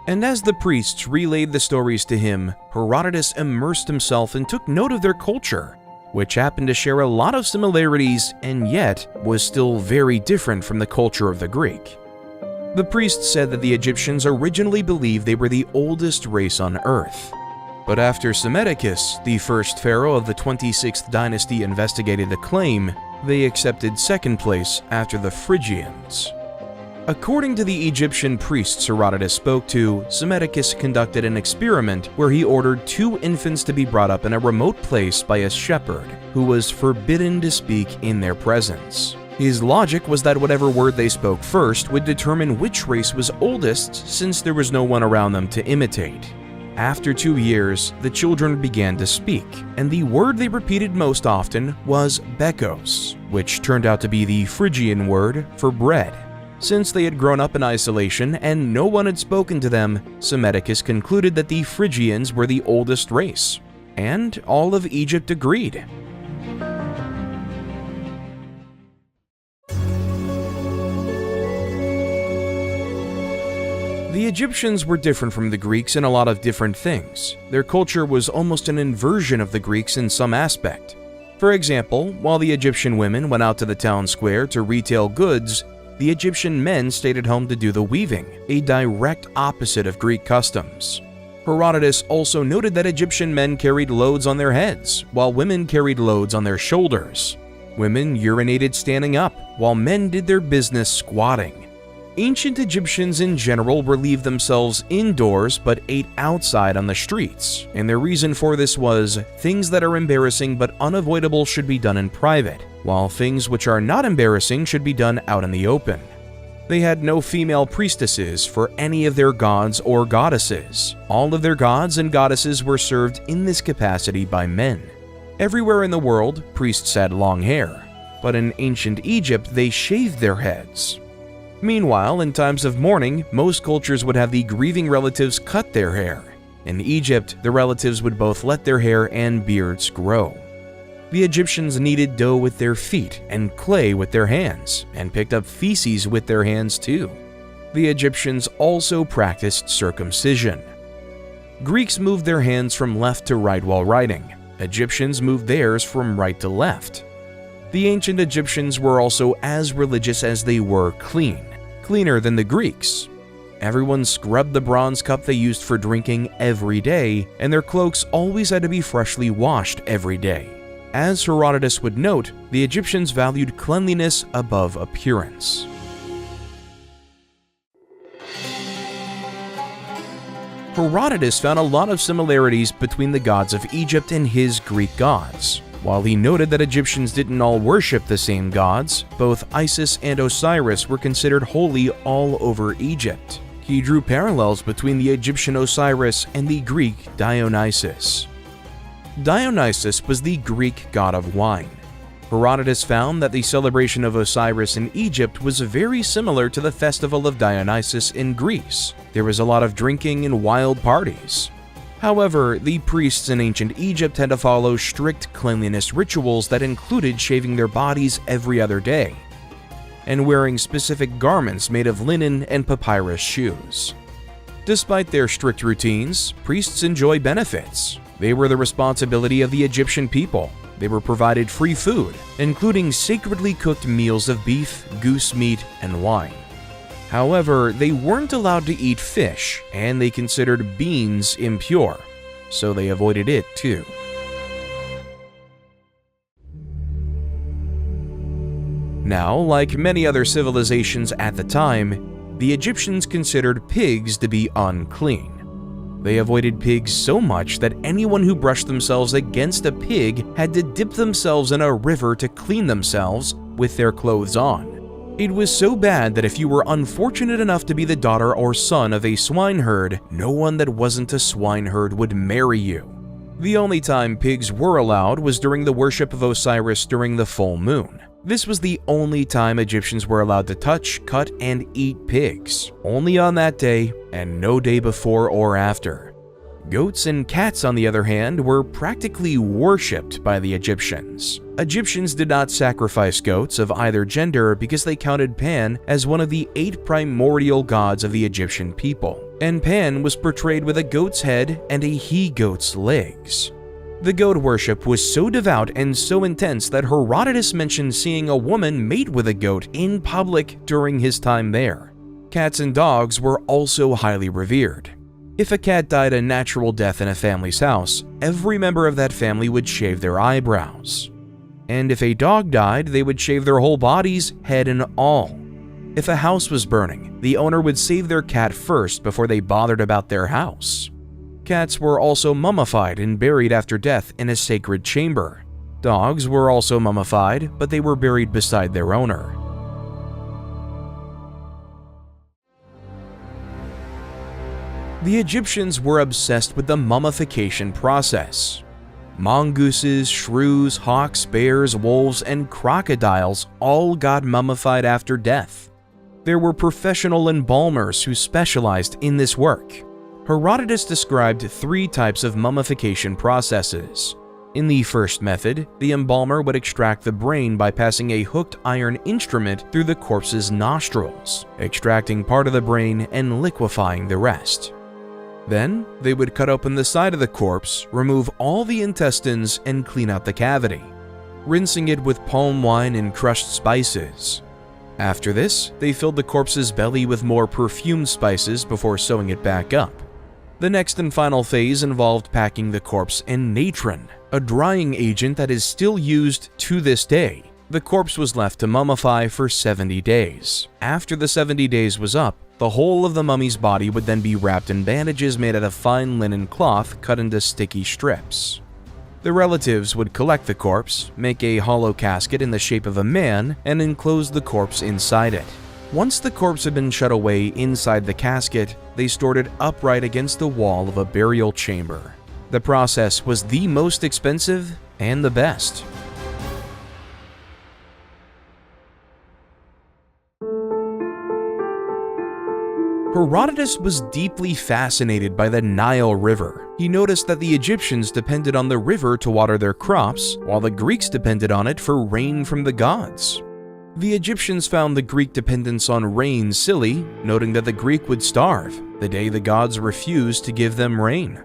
And as the priests relayed the stories to him, Herodotus immersed himself and took note of their culture, which happened to share a lot of similarities and yet was still very different from the culture of the Greek. The priests said that the Egyptians originally believed they were the oldest race on Earth. But after Psammetichus, the first pharaoh of the 26th dynasty, investigated the claim, they accepted second place after the Phrygians. According to the Egyptian priests Herodotus spoke to, Psammetichus conducted an experiment where he ordered 2 infants to be brought up in a remote place by a shepherd who was forbidden to speak in their presence. His logic was that whatever word they spoke first would determine which race was oldest, since there was no one around them to imitate. After 2 years, the children began to speak, and the word they repeated most often was bekos, which turned out to be the Phrygian word for bread. Since they had grown up in isolation and no one had spoken to them, Psammetichus concluded that the Phrygians were the oldest race, and all of Egypt agreed. The Egyptians were different from the Greeks in a lot of different things. Their culture was almost an inversion of the Greeks in some aspect. For example, while the Egyptian women went out to the town square to retail goods, the Egyptian men stayed at home to do the weaving, a direct opposite of Greek customs. Herodotus also noted that Egyptian men carried loads on their heads, while women carried loads on their shoulders. Women urinated standing up, while men did their business squatting. Ancient Egyptians in general relieved themselves indoors but ate outside on the streets, and their reason for this was, things that are embarrassing but unavoidable should be done in private, while things which are not embarrassing should be done out in the open. They had no female priestesses for any of their gods or goddesses. All of their gods and goddesses were served in this capacity by men. Everywhere in the world, priests had long hair, but in ancient Egypt they shaved their heads. Meanwhile, in times of mourning, most cultures would have the grieving relatives cut their hair. In Egypt, the relatives would both let their hair and beards grow. The Egyptians kneaded dough with their feet and clay with their hands, and picked up feces with their hands too. The Egyptians also practiced circumcision. Greeks moved their hands from left to right while writing. Egyptians moved theirs from right to left. The ancient Egyptians were also as religious as they were clean, cleaner than the Greeks. Everyone scrubbed the bronze cup they used for drinking every day, and their cloaks always had to be freshly washed every day. As Herodotus would note, the Egyptians valued cleanliness above appearance. Herodotus found a lot of similarities between the gods of Egypt and his Greek gods. While he noted that Egyptians didn't all worship the same gods, both Isis and Osiris were considered holy all over Egypt. He drew parallels between the Egyptian Osiris and the Greek Dionysus. Dionysus was the Greek god of wine. Herodotus found that the celebration of Osiris in Egypt was very similar to the festival of Dionysus in Greece. There was a lot of drinking and wild parties. However, the priests in ancient Egypt had to follow strict cleanliness rituals that included shaving their bodies every other day, and wearing specific garments made of linen and papyrus shoes. Despite their strict routines, priests enjoy benefits. They were the responsibility of the Egyptian people. They were provided free food, including sacredly cooked meals of beef, goose meat, and wine. However, they weren't allowed to eat fish, and they considered beans impure, so they avoided it too. Now, like many other civilizations at the time, the Egyptians considered pigs to be unclean. They avoided pigs so much that anyone who brushed themselves against a pig had to dip themselves in a river to clean themselves with their clothes on. It was so bad that if you were unfortunate enough to be the daughter or son of a swineherd, no one that wasn't a swineherd would marry you. The only time pigs were allowed was during the worship of Osiris during the full moon. This was the only time Egyptians were allowed to touch, cut, and eat pigs, only on that day and no day before or after. Goats and cats, on the other hand, were practically worshipped by the Egyptians. Egyptians did not sacrifice goats of either gender because they counted Pan as one of the 8 primordial gods of the Egyptian people, and Pan was portrayed with a goat's head and a he-goat's legs. The goat worship was so devout and so intense that Herodotus mentioned seeing a woman mate with a goat in public during his time there. Cats and dogs were also highly revered. If a cat died a natural death in a family's house, every member of that family would shave their eyebrows. And if a dog died, they would shave their whole bodies, head and all. If a house was burning, the owner would save their cat first before they bothered about their house. Cats were also mummified and buried after death in a sacred chamber. Dogs were also mummified, but they were buried beside their owner. The Egyptians were obsessed with the mummification process. Mongooses, shrews, hawks, bears, wolves, and crocodiles all got mummified after death. There were professional embalmers who specialized in this work. Herodotus described 3 types of mummification processes. In the first method, the embalmer would extract the brain by passing a hooked iron instrument through the corpse's nostrils, extracting part of the brain and liquefying the rest. Then, they would cut open the side of the corpse, remove all the intestines, and clean out the cavity, rinsing it with palm wine and crushed spices. After this, they filled the corpse's belly with more perfumed spices before sewing it back up. The next and final phase involved packing the corpse in natron, a drying agent that is still used to this day. The corpse was left to mummify for 70 days. After the 70 days was up, the whole of the mummy's body would then be wrapped in bandages made out of fine linen cloth cut into sticky strips. The relatives would collect the corpse, make a hollow casket in the shape of a man, and enclose the corpse inside it. Once the corpse had been shut away inside the casket, they stored it upright against the wall of a burial chamber. The process was the most expensive and the best. Herodotus was deeply fascinated by the Nile River. He noticed that the Egyptians depended on the river to water their crops, while the Greeks depended on it for rain from the gods. The Egyptians found the Greek dependence on rain silly, noting that the Greek would starve the day the gods refused to give them rain.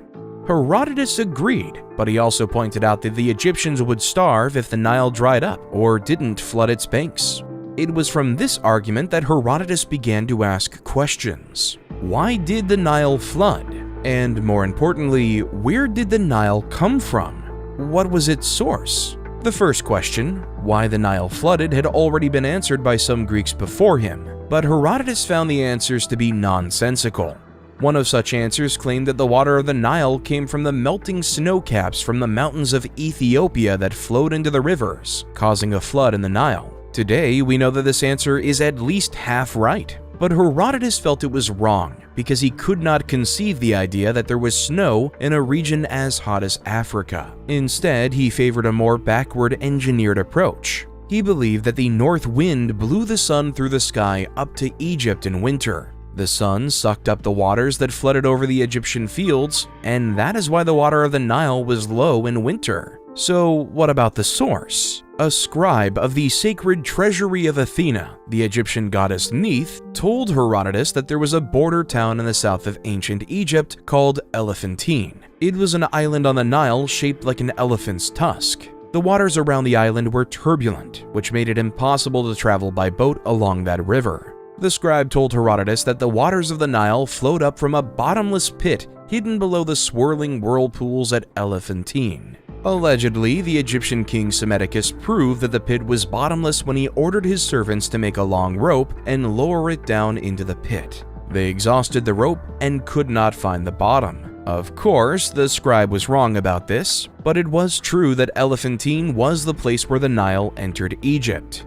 Herodotus agreed, but he also pointed out that the Egyptians would starve if the Nile dried up or didn't flood its banks. It was from this argument that Herodotus began to ask questions. Why did the Nile flood? And more importantly, where did the Nile come from? What was its source? The first question, why the Nile flooded, had already been answered by some Greeks before him, but Herodotus found the answers to be nonsensical. One of such answers claimed that the water of the Nile came from the melting snow caps from the mountains of Ethiopia that flowed into the rivers, causing a flood in the Nile. Today, we know that this answer is at least half right, but Herodotus felt it was wrong because he could not conceive the idea that there was snow in a region as hot as Africa. Instead, he favored a more backward engineered approach. He believed that the north wind blew the sun through the sky up to Egypt in winter. The sun sucked up the waters that flooded over the Egyptian fields, and that is why the water of the Nile was low in winter. So what about the source? A scribe of the sacred treasury of Athena, the Egyptian goddess Neith, told Herodotus that there was a border town in the south of ancient Egypt called Elephantine. It was an island on the Nile shaped like an elephant's tusk. The waters around the island were turbulent, which made it impossible to travel by boat along that river. The scribe told Herodotus that the waters of the Nile flowed up from a bottomless pit hidden below the swirling whirlpools at Elephantine. Allegedly, the Egyptian king Psammetichus proved that the pit was bottomless when he ordered his servants to make a long rope and lower it down into the pit. They exhausted the rope and could not find the bottom. Of course, the scribe was wrong about this, but it was true that Elephantine was the place where the Nile entered Egypt.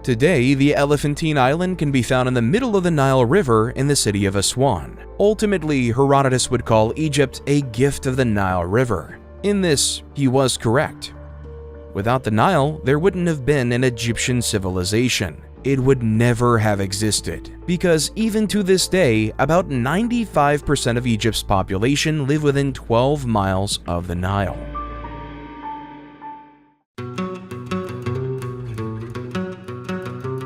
Today, the Elephantine Island can be found in the middle of the Nile River in the city of Aswan. Ultimately, Herodotus would call Egypt a gift of the Nile River. In this, he was correct. Without the Nile, there wouldn't have been an Egyptian civilization. It would never have existed, because even to this day, about 95% of Egypt's population live within 12 miles of the Nile.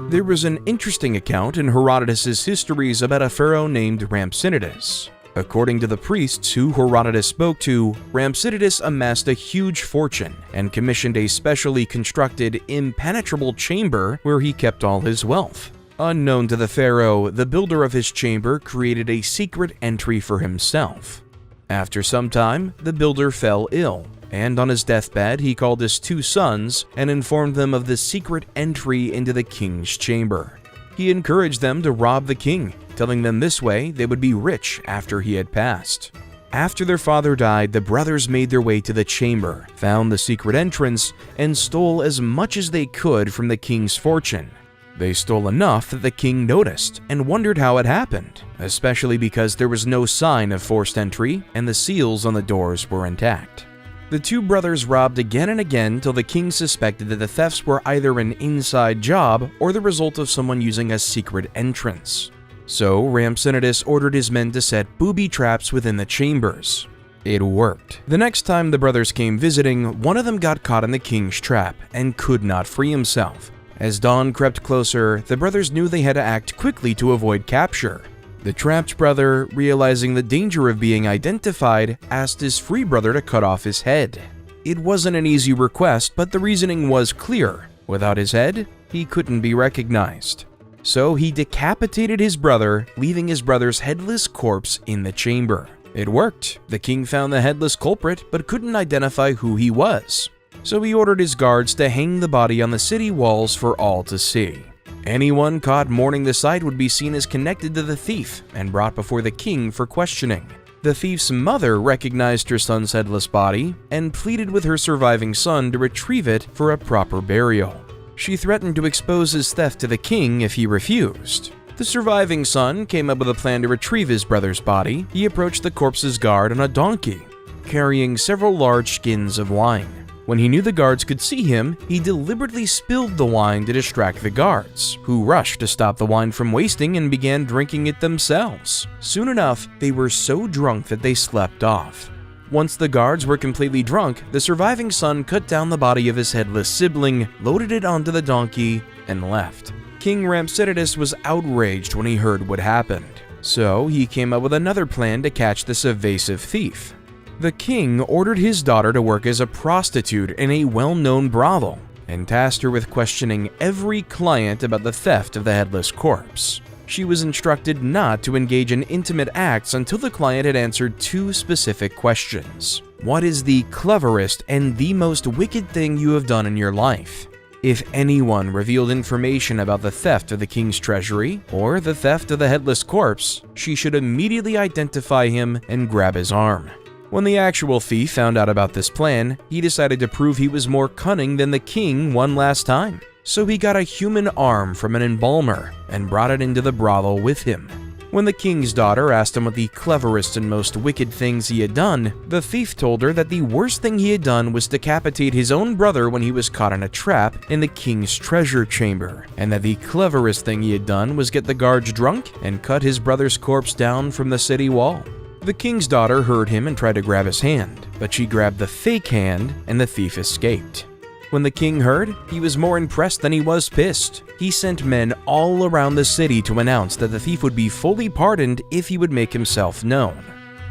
There was an interesting account in Herodotus' Histories about a pharaoh named Rhampsinitus. According to the priests who Herodotus spoke to, Rhampsinitus amassed a huge fortune and commissioned a specially constructed, impenetrable chamber where he kept all his wealth. Unknown to the pharaoh, the builder of his chamber created a secret entry for himself. After some time, the builder fell ill, and on his deathbed he called his 2 sons and informed them of the secret entry into the king's chamber. He encouraged them to rob the king, telling them this way they would be rich after he had passed. After their father died, the brothers made their way to the chamber, found the secret entrance, and stole as much as they could from the king's fortune. They stole enough that the king noticed and wondered how it happened, especially because there was no sign of forced entry and the seals on the doors were intact. The 2 brothers robbed again and again till the king suspected that the thefts were either an inside job or the result of someone using a secret entrance. So Rhampsinitus ordered his men to set booby traps within the chambers. It worked. The next time the brothers came visiting, one of them got caught in the king's trap and could not free himself. As dawn crept closer, the brothers knew they had to act quickly to avoid capture. The trapped brother, realizing the danger of being identified, asked his free brother to cut off his head. It wasn't an easy request, but the reasoning was clear. Without his head, he couldn't be recognized. So he decapitated his brother, leaving his brother's headless corpse in the chamber. It worked. The king found the headless culprit, but couldn't identify who he was. So he ordered his guards to hang the body on the city walls for all to see. Anyone caught mourning the sight would be seen as connected to the thief and brought before the king for questioning. The thief's mother recognized her son's headless body and pleaded with her surviving son to retrieve it for a proper burial. She threatened to expose his theft to the king if he refused. The surviving son came up with a plan to retrieve his brother's body. He approached the corpse's guard on a donkey, carrying several large skins of wine. When he knew the guards could see him, he deliberately spilled the wine to distract the guards, who rushed to stop the wine from wasting and began drinking it themselves. Soon enough, they were so drunk that they slept off. Once the guards were completely drunk, the surviving son cut down the body of his headless sibling, loaded it onto the donkey, and left. King Rhampsinitus was outraged when he heard what happened, so he came up with another plan to catch this evasive thief. The king ordered his daughter to work as a prostitute in a well-known brothel and tasked her with questioning every client about the theft of the headless corpse. She was instructed not to engage in intimate acts until the client had answered 2 specific questions. What is the cleverest and the most wicked thing you have done in your life? If anyone revealed information about the theft of the king's treasury or the theft of the headless corpse, she should immediately identify him and grab his arm. When the actual thief found out about this plan, he decided to prove he was more cunning than the king one last time. So he got a human arm from an embalmer and brought it into the brothel with him. When the king's daughter asked him what the cleverest and most wicked things he had done, the thief told her that the worst thing he had done was decapitate his own brother when he was caught in a trap in the king's treasure chamber, and that the cleverest thing he had done was get the guards drunk and cut his brother's corpse down from the city wall. The king's daughter heard him and tried to grab his hand, but she grabbed the fake hand and the thief escaped. When the king heard, he was more impressed than he was pissed. He sent men all around the city to announce that the thief would be fully pardoned if he would make himself known.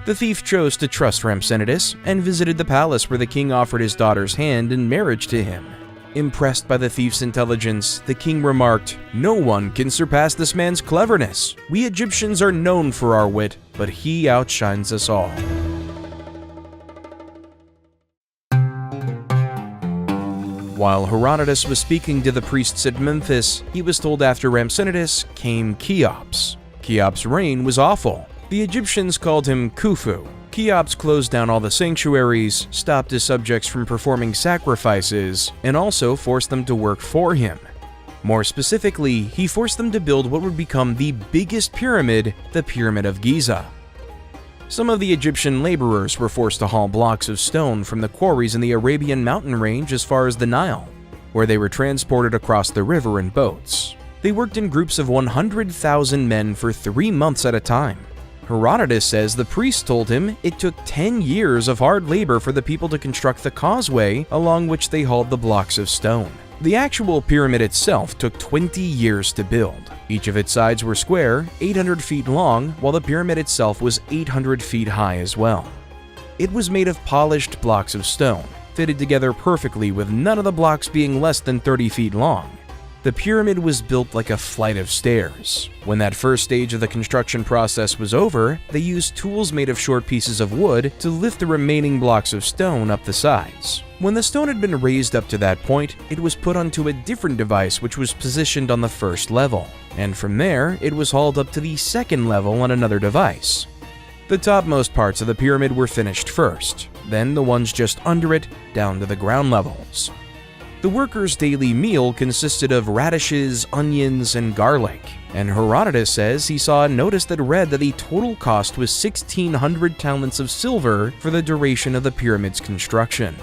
The thief chose to trust Rhampsinitus and visited the palace where the king offered his daughter's hand in marriage to him. Impressed by the thief's intelligence, the king remarked, "No one can surpass this man's cleverness. We Egyptians are known for our wit, but he outshines us all." While Herodotus was speaking to the priests at Memphis, he was told after Rhampsinitus came Cheops. Cheops' reign was awful. The Egyptians called him Khufu. Cheops closed down all the sanctuaries, stopped his subjects from performing sacrifices, and also forced them to work for him. More specifically, he forced them to build what would become the biggest pyramid, the Pyramid of Giza. Some of the Egyptian laborers were forced to haul blocks of stone from the quarries in the Arabian mountain range as far as the Nile, where they were transported across the river in boats. They worked in groups of 100,000 men for 3 months at a time. Herodotus says the priests told him it took 10 years of hard labor for the people to construct the causeway along which they hauled the blocks of stone. The actual pyramid itself took 20 years to build. Each of its sides were square, 800 feet long, while the pyramid itself was 800 feet high as well. It was made of polished blocks of stone, fitted together perfectly with none of the blocks being less than 30 feet long. The pyramid was built like a flight of stairs. When that first stage of the construction process was over, they used tools made of short pieces of wood to lift the remaining blocks of stone up the sides. When the stone had been raised up to that point, it was put onto a different device which was positioned on the first level, and from there, it was hauled up to the second level on another device. The topmost parts of the pyramid were finished first, then the ones just under it down to the ground levels. The workers' daily meal consisted of radishes, onions, and garlic, and Herodotus says he saw a notice that read that the total cost was 1,600 talents of silver for the duration of the pyramid's construction.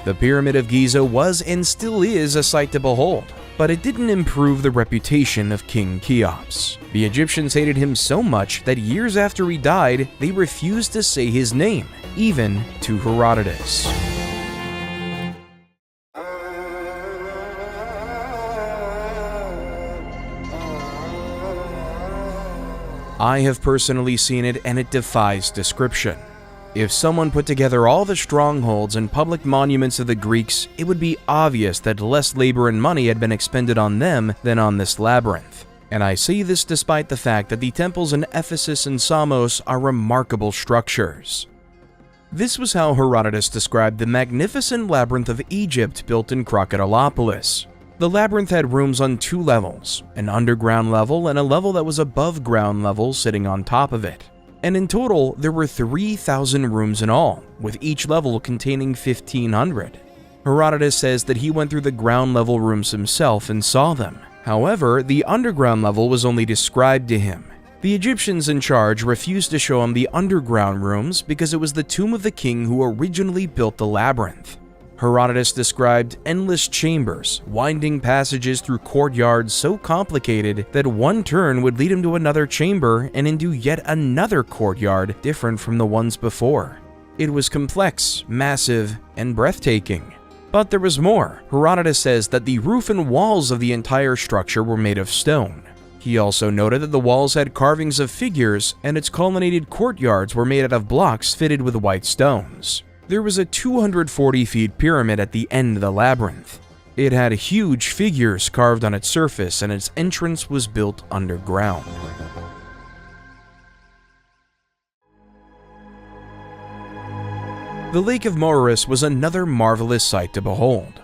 The Pyramid of Giza was and still is a sight to behold, but it didn't improve the reputation of King Cheops. The Egyptians hated him so much that years after he died, they refused to say his name, even to Herodotus. I have personally seen it and it defies description. If someone put together all the strongholds and public monuments of the Greeks, it would be obvious that less labor and money had been expended on them than on this labyrinth. And I say this despite the fact that the temples in Ephesus and Samos are remarkable structures. This was how Herodotus described the magnificent labyrinth of Egypt built in Crocodilopolis. The labyrinth had rooms on 2 levels, an underground level and a level that was above ground level sitting on top of it. And in total, there were 3,000 rooms in all, with each level containing 1,500. Herodotus says that he went through the ground level rooms himself and saw them. However, the underground level was only described to him. The Egyptians in charge refused to show him the underground rooms because it was the tomb of the king who originally built the labyrinth. Herodotus described endless chambers, winding passages through courtyards so complicated that one turn would lead him to another chamber and into yet another courtyard different from the ones before. It was complex, massive, and breathtaking. But there was more. Herodotus says that the roof and walls of the entire structure were made of stone. He also noted that the walls had carvings of figures and its colonnaded courtyards were made out of blocks fitted with white stones. There was a 240-feet pyramid at the end of the labyrinth. It had huge figures carved on its surface and its entrance was built underground. The Lake of Moeris was another marvelous sight to behold.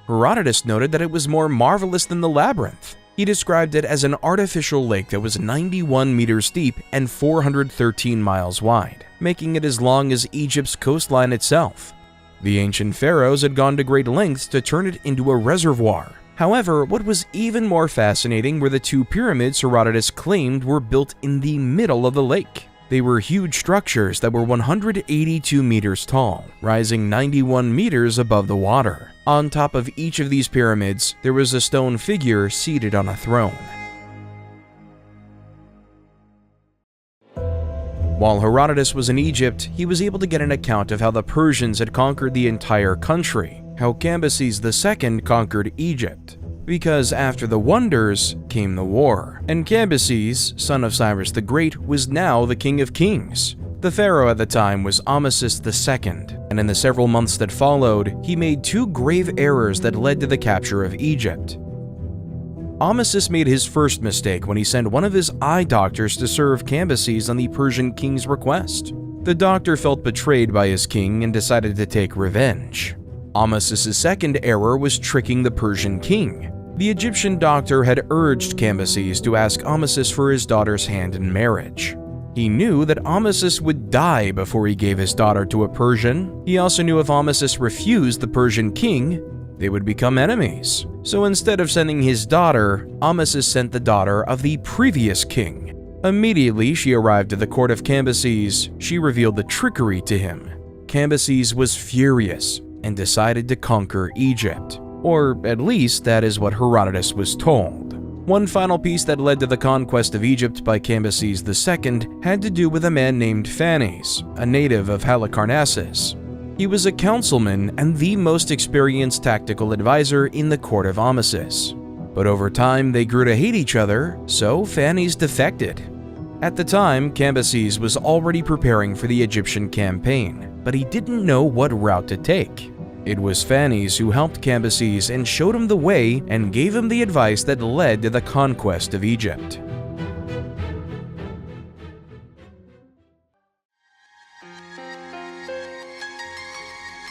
Herodotus noted that it was more marvelous than the labyrinth. He described it as an artificial lake that was 91 meters deep and 413 miles wide, making it as long as Egypt's coastline itself. The ancient pharaohs had gone to great lengths to turn it into a reservoir. However, what was even more fascinating were the 2 pyramids Herodotus claimed were built in the middle of the lake. They were huge structures that were 182 meters tall, rising 91 meters above the water. On top of each of these pyramids, there was a stone figure seated on a throne. While Herodotus was in Egypt, he was able to get an account of how the Persians had conquered the entire country, how Cambyses II conquered Egypt. Because after the wonders came the war, and Cambyses, son of Cyrus the Great, was now the king of kings. The pharaoh at the time was Amasis II, and in the several months that followed, he made 2 grave errors that led to the capture of Egypt. Amasis made his first mistake when he sent one of his eye doctors to serve Cambyses on the Persian king's request. The doctor felt betrayed by his king and decided to take revenge. Amasis' second error was tricking the Persian king. The Egyptian doctor had urged Cambyses to ask Amasis for his daughter's hand in marriage. He knew that Amasis would die before he gave his daughter to a Persian. He also knew if Amasis refused the Persian king, they would become enemies. So instead of sending his daughter, Amasis sent the daughter of the previous king. Immediately she arrived at the court of Cambyses, she revealed the trickery to him. Cambyses was furious and decided to conquer Egypt. Or at least that is what Herodotus was told. One final piece that led to the conquest of Egypt by Cambyses II had to do with a man named Phanes, a native of Halicarnassus. He was a councilman and the most experienced tactical advisor in the court of Amasis. But over time they grew to hate each other, so Phanes defected. At the time, Cambyses was already preparing for the Egyptian campaign, but he didn't know what route to take. It was Phanes who helped Cambyses and showed him the way and gave him the advice that led to the conquest of Egypt.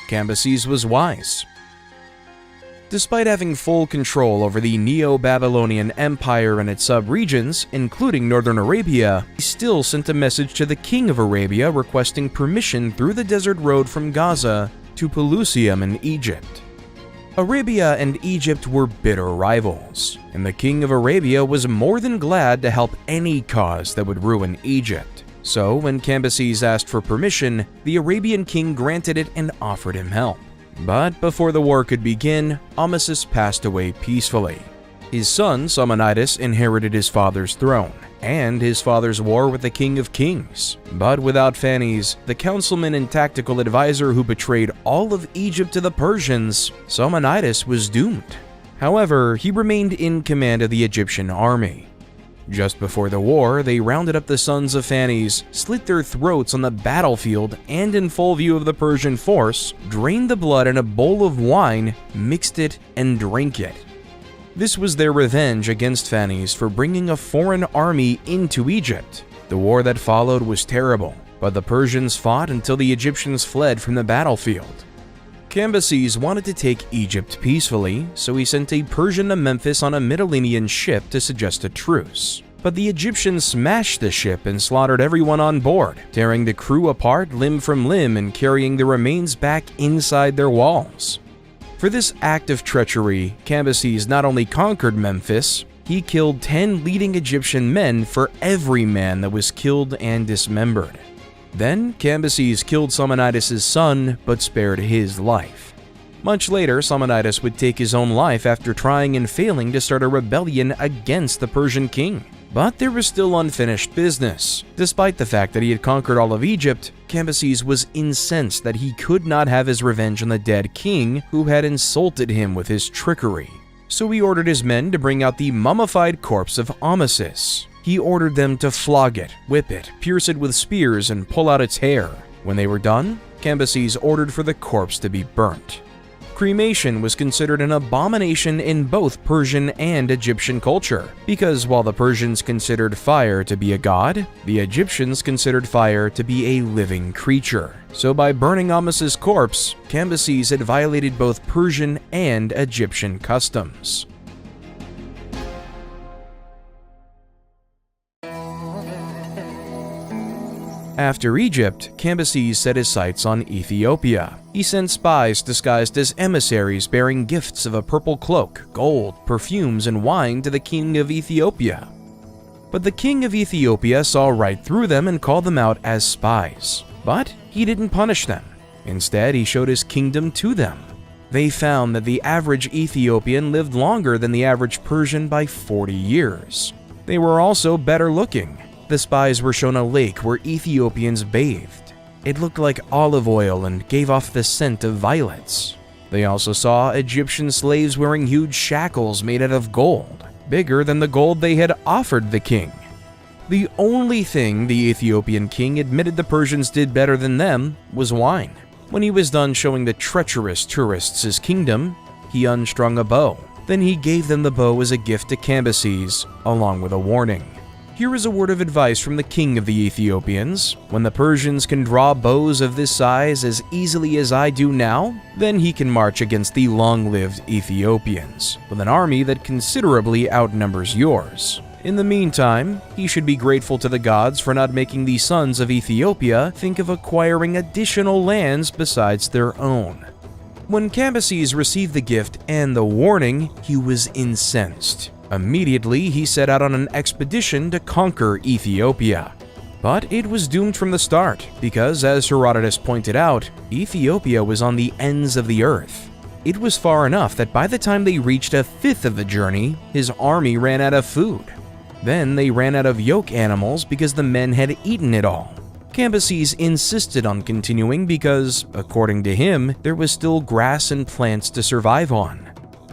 Cambyses was wise. Despite having full control over the Neo-Babylonian Empire and its sub-regions, including northern Arabia, he still sent a message to the king of Arabia requesting permission through the desert road from Gaza to Pelusium in Egypt. Arabia and Egypt were bitter rivals, and the king of Arabia was more than glad to help any cause that would ruin Egypt. So when Cambyses asked for permission, the Arabian king granted it and offered him help. But before the war could begin, Amasis passed away peacefully. His son, Samanitis, inherited his father's throne, and his father's war with the King of Kings. But without Phanes, the councilman and tactical advisor who betrayed all of Egypt to the Persians, Samanitis was doomed. However, he remained in command of the Egyptian army. Just before the war, they rounded up the sons of Phanes, slit their throats on the battlefield, and in full view of the Persian force, drained the blood in a bowl of wine, mixed it, and drank it. This was their revenge against Phanes for bringing a foreign army into Egypt. The war that followed was terrible, but the Persians fought until the Egyptians fled from the battlefield. Cambyses wanted to take Egypt peacefully, so he sent a Persian to Memphis on a Mytilenean ship to suggest a truce. But the Egyptians smashed the ship and slaughtered everyone on board, tearing the crew apart limb from limb and carrying the remains back inside their walls. For this act of treachery, Cambyses not only conquered Memphis, he killed 10 leading Egyptian men for every man that was killed and dismembered. Then, Cambyses killed Samanitis' son, but spared his life. Much later, Samanitis would take his own life after trying and failing to start a rebellion against the Persian king. But there was still unfinished business. Despite the fact that he had conquered all of Egypt, Cambyses was incensed that he could not have his revenge on the dead king who had insulted him with his trickery. So he ordered his men to bring out the mummified corpse of Amasis. He ordered them to flog it, whip it, pierce it with spears, and pull out its hair. When they were done, Cambyses ordered for the corpse to be burnt. Cremation was considered an abomination in both Persian and Egyptian culture, because while the Persians considered fire to be a god, the Egyptians considered fire to be a living creature. So by burning Amasis' corpse, Cambyses had violated both Persian and Egyptian customs. After Egypt, Cambyses set his sights on Ethiopia. He sent spies disguised as emissaries bearing gifts of a purple cloak, gold, perfumes, and wine to the king of Ethiopia. But the king of Ethiopia saw right through them and called them out as spies. But he didn't punish them. Instead, he showed his kingdom to them. They found that the average Ethiopian lived longer than the average Persian by 40 years. They were also better looking. The spies were shown a lake where Ethiopians bathed. It looked like olive oil and gave off the scent of violets. They also saw Egyptian slaves wearing huge shackles made out of gold, bigger than the gold they had offered the king. The only thing the Ethiopian king admitted the Persians did better than them was wine. When he was done showing the treacherous tourists his kingdom, he unstrung a bow. Then he gave them the bow as a gift to Cambyses, along with a warning. Here is a word of advice from the king of the Ethiopians. When the Persians can draw bows of this size as easily as I do now, then he can march against the long-lived Ethiopians, with an army that considerably outnumbers yours. In the meantime, he should be grateful to the gods for not making the sons of Ethiopia think of acquiring additional lands besides their own. When Cambyses received the gift and the warning, he was incensed. Immediately, he set out on an expedition to conquer Ethiopia. But it was doomed from the start, because as Herodotus pointed out, Ethiopia was on the ends of the earth. It was far enough that by the time they reached a fifth of the journey, his army ran out of food. Then they ran out of yoke animals because the men had eaten it all. Cambyses insisted on continuing because, according to him, there was still grass and plants to survive on.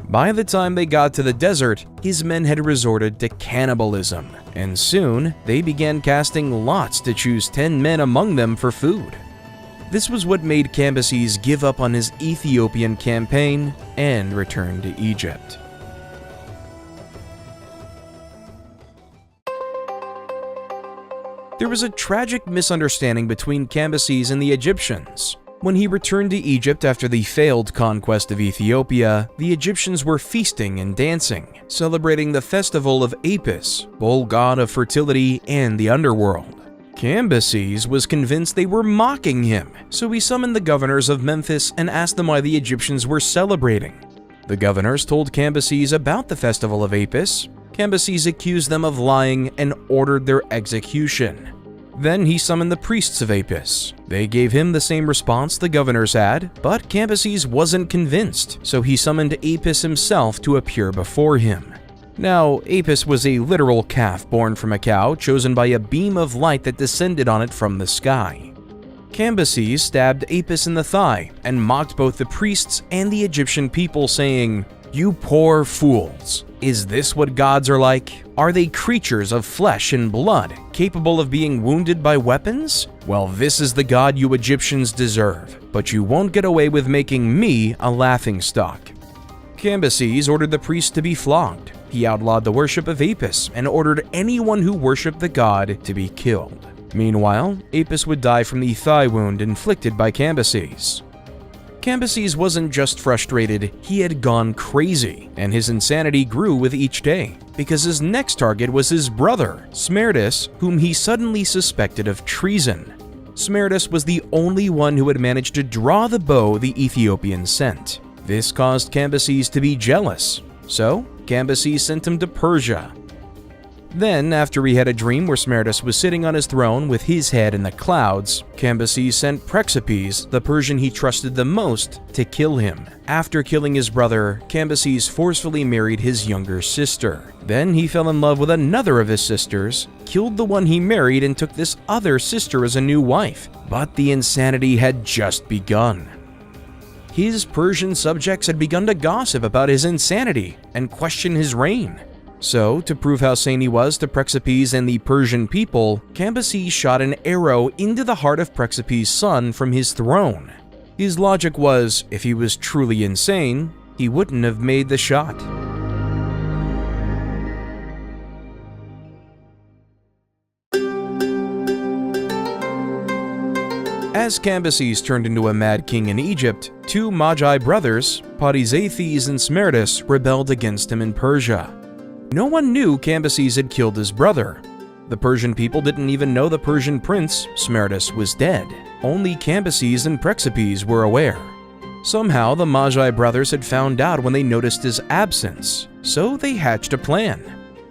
By the time they got to the desert, his men had resorted to cannibalism, and soon they began casting lots to choose 10 men among them for food. This was what made Cambyses give up on his Ethiopian campaign and return to Egypt. There was a tragic misunderstanding between Cambyses and the Egyptians. When he returned to Egypt after the failed conquest of Ethiopia, the Egyptians were feasting and dancing, celebrating the festival of Apis, bull god of fertility and the underworld. Cambyses was convinced they were mocking him, so he summoned the governors of Memphis and asked them why the Egyptians were celebrating. The governors told Cambyses about the festival of Apis. Cambyses accused them of lying and ordered their execution. Then he summoned the priests of Apis. They gave him the same response the governors had, but Cambyses wasn't convinced, so he summoned Apis himself to appear before him. Now, Apis was a literal calf born from a cow chosen by a beam of light that descended on it from the sky. Cambyses stabbed Apis in the thigh and mocked both the priests and the Egyptian people, saying, "You poor fools! Is this what gods are like? Are they creatures of flesh and blood, capable of being wounded by weapons? Well, this is the god you Egyptians deserve, but you won't get away with making me a laughingstock." Cambyses ordered the priests to be flogged. He outlawed the worship of Apis and ordered anyone who worshipped the god to be killed. Meanwhile, Apis would die from the thigh wound inflicted by Cambyses. Cambyses wasn't just frustrated, he had gone crazy, and his insanity grew with each day, because his next target was his brother, Smerdis, whom he suddenly suspected of treason. Smerdis was the only one who had managed to draw the bow the Ethiopians sent. This caused Cambyses to be jealous, so Cambyses sent him to Persia. Then, after he had a dream where Smerdis was sitting on his throne with his head in the clouds, Cambyses sent Praxipes, the Persian he trusted the most, to kill him. After killing his brother, Cambyses forcefully married his younger sister. Then he fell in love with another of his sisters, killed the one he married, and took this other sister as a new wife. But the insanity had just begun. His Persian subjects had begun to gossip about his insanity and question his reign. So, to prove how sane he was to Praxipes and the Persian people, Cambyses shot an arrow into the heart of Praxipes' son from his throne. His logic was, if he was truly insane, he wouldn't have made the shot. As Cambyses turned into a mad king in Egypt, two Magi brothers, Patizaethes and Smerdis, rebelled against him in Persia. No one knew Cambyses had killed his brother. The Persian people didn't even know the Persian prince, Smerdis, was dead. Only Cambyses and Praxipes were aware. Somehow, the Magi brothers had found out when they noticed his absence, so they hatched a plan.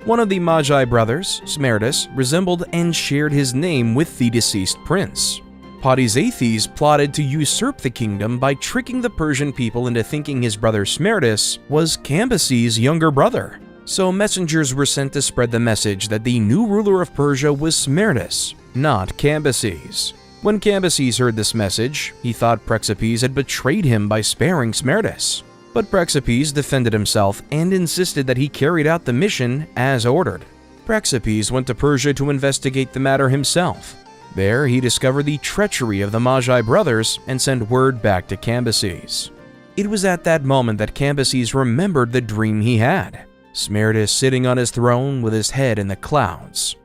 One of the Magi brothers, Smerdis, resembled and shared his name with the deceased prince. Patizaethes plotted to usurp the kingdom by tricking the Persian people into thinking his brother Smerdis was Cambyses' younger brother. So messengers were sent to spread the message that the new ruler of Persia was Smerdis, not Cambyses. When Cambyses heard this message, he thought Praxipes had betrayed him by sparing Smerdis. But Praxipes defended himself and insisted that he carried out the mission as ordered. Praxipes went to Persia to investigate the matter himself. There, he discovered the treachery of the Magi brothers and sent word back to Cambyses. It was at that moment that Cambyses remembered the dream he had. Smerdis sitting on his throne with his head in the clouds.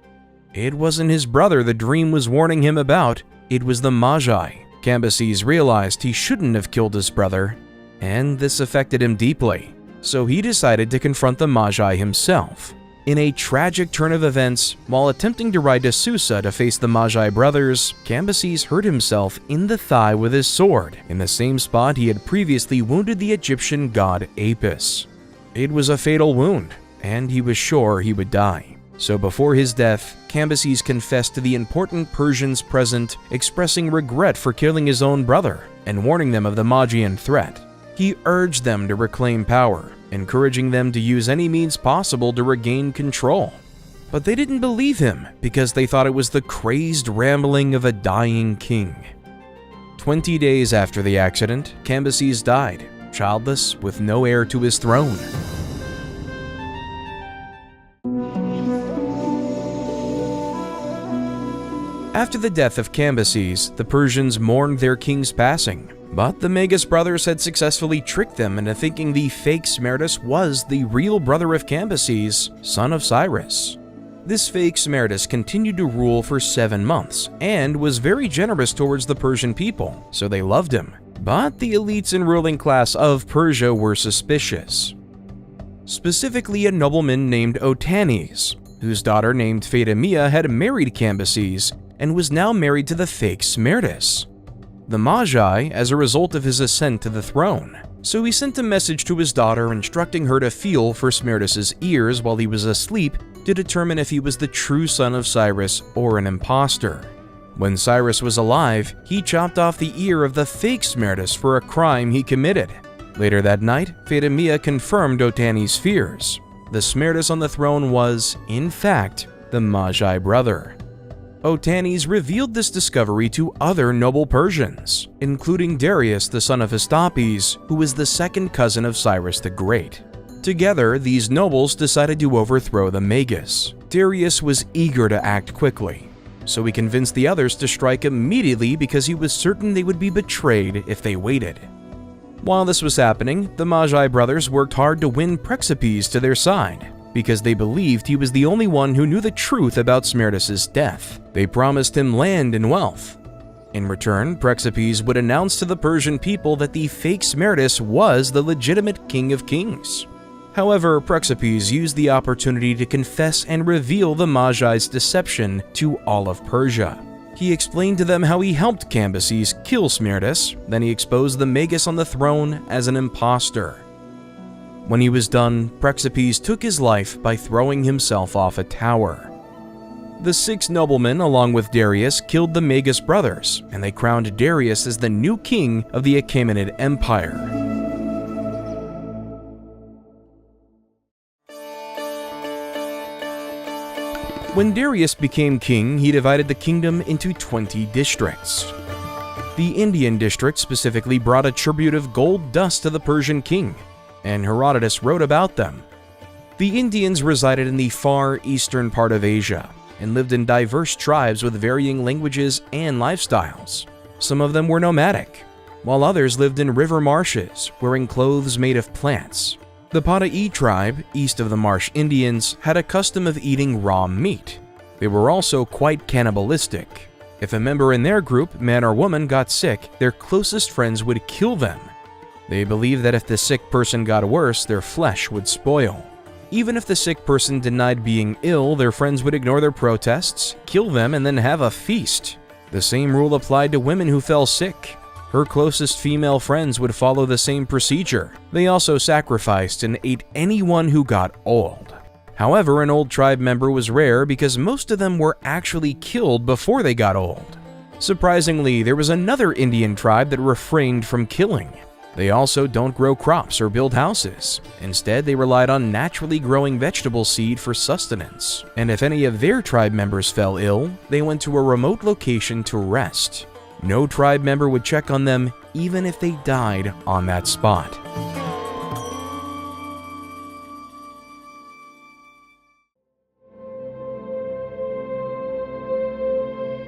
It wasn't his brother the dream was warning him about, it was the Magi. Cambyses realized he shouldn't have killed his brother, and this affected him deeply, so he decided to confront the Magi himself. In a tragic turn of events, while attempting to ride to Susa to face the Magi brothers, Cambyses hurt himself in the thigh with his sword, in the same spot he had previously wounded the Egyptian god Apis. It was a fatal wound, and he was sure he would die. So before his death, Cambyses confessed to the important Persians present, expressing regret for killing his own brother and warning them of the Magian threat. He urged them to reclaim power, encouraging them to use any means possible to regain control. But they didn't believe him because they thought it was the crazed rambling of a dying king. 20 days after the accident, Cambyses died, childless with no heir to his throne. After the death of Cambyses, the Persians mourned their king's passing, but the Magus brothers had successfully tricked them into thinking the fake Smerdis was the real brother of Cambyses, son of Cyrus. This fake Smerdis continued to rule for 7 months and was very generous towards the Persian people, so they loved him. But the elites and ruling class of Persia were suspicious. Specifically a nobleman named Otanes, whose daughter named Phaedamia had married Cambyses and was now married to the fake Smerdis, the Magi, as a result of his ascent to the throne. So he sent a message to his daughter instructing her to feel for Smerdis' ears while he was asleep to determine if he was the true son of Cyrus or an impostor. When Cyrus was alive, he chopped off the ear of the fake Smerdis for a crime he committed. Later that night, Phaedamia confirmed Otanes' fears. The Smerdis on the throne was, in fact, the Magi brother. Otanes revealed this discovery to other noble Persians, including Darius, the son of Hystopes, who was the second cousin of Cyrus the Great. Together, these nobles decided to overthrow the Magus. Darius was eager to act quickly, so he convinced the others to strike immediately because he was certain they would be betrayed if they waited. While this was happening, the Magi brothers worked hard to win Praxipes to their side, because they believed he was the only one who knew the truth about Smerdis' death. They promised him land and wealth. In return, Praxipes would announce to the Persian people that the fake Smerdis was the legitimate king of kings. However, Praxipes used the opportunity to confess and reveal the Magi's deception to all of Persia. He explained to them how he helped Cambyses kill Smerdis, then he exposed the Magus on the throne as an impostor. When he was done, Praxipes took his life by throwing himself off a tower. The 6 noblemen, along with Darius, killed the Magus brothers, and they crowned Darius as the new king of the Achaemenid Empire. When Darius became king, he divided the kingdom into 20 districts. The Indian district specifically brought a tribute of gold dust to the Persian king, and Herodotus wrote about them. The Indians resided in the far eastern part of Asia and lived in diverse tribes with varying languages and lifestyles. Some of them were nomadic, while others lived in river marshes, wearing clothes made of plants. The Pada'i tribe, east of the Marsh Indians, had a custom of eating raw meat. They were also quite cannibalistic. If a member in their group, man or woman, got sick, their closest friends would kill them. They believed that if the sick person got worse, their flesh would spoil. Even if the sick person denied being ill, their friends would ignore their protests, kill them, and then have a feast. The same rule applied to women who fell sick. Her closest female friends would follow the same procedure. They also sacrificed and ate anyone who got old. However, an old tribe member was rare because most of them were actually killed before they got old. Surprisingly, there was another Indian tribe that refrained from killing. They also don't grow crops or build houses. Instead, they relied on naturally growing vegetable seed for sustenance. And if any of their tribe members fell ill, they went to a remote location to rest. No tribe member would check on them even if they died on that spot.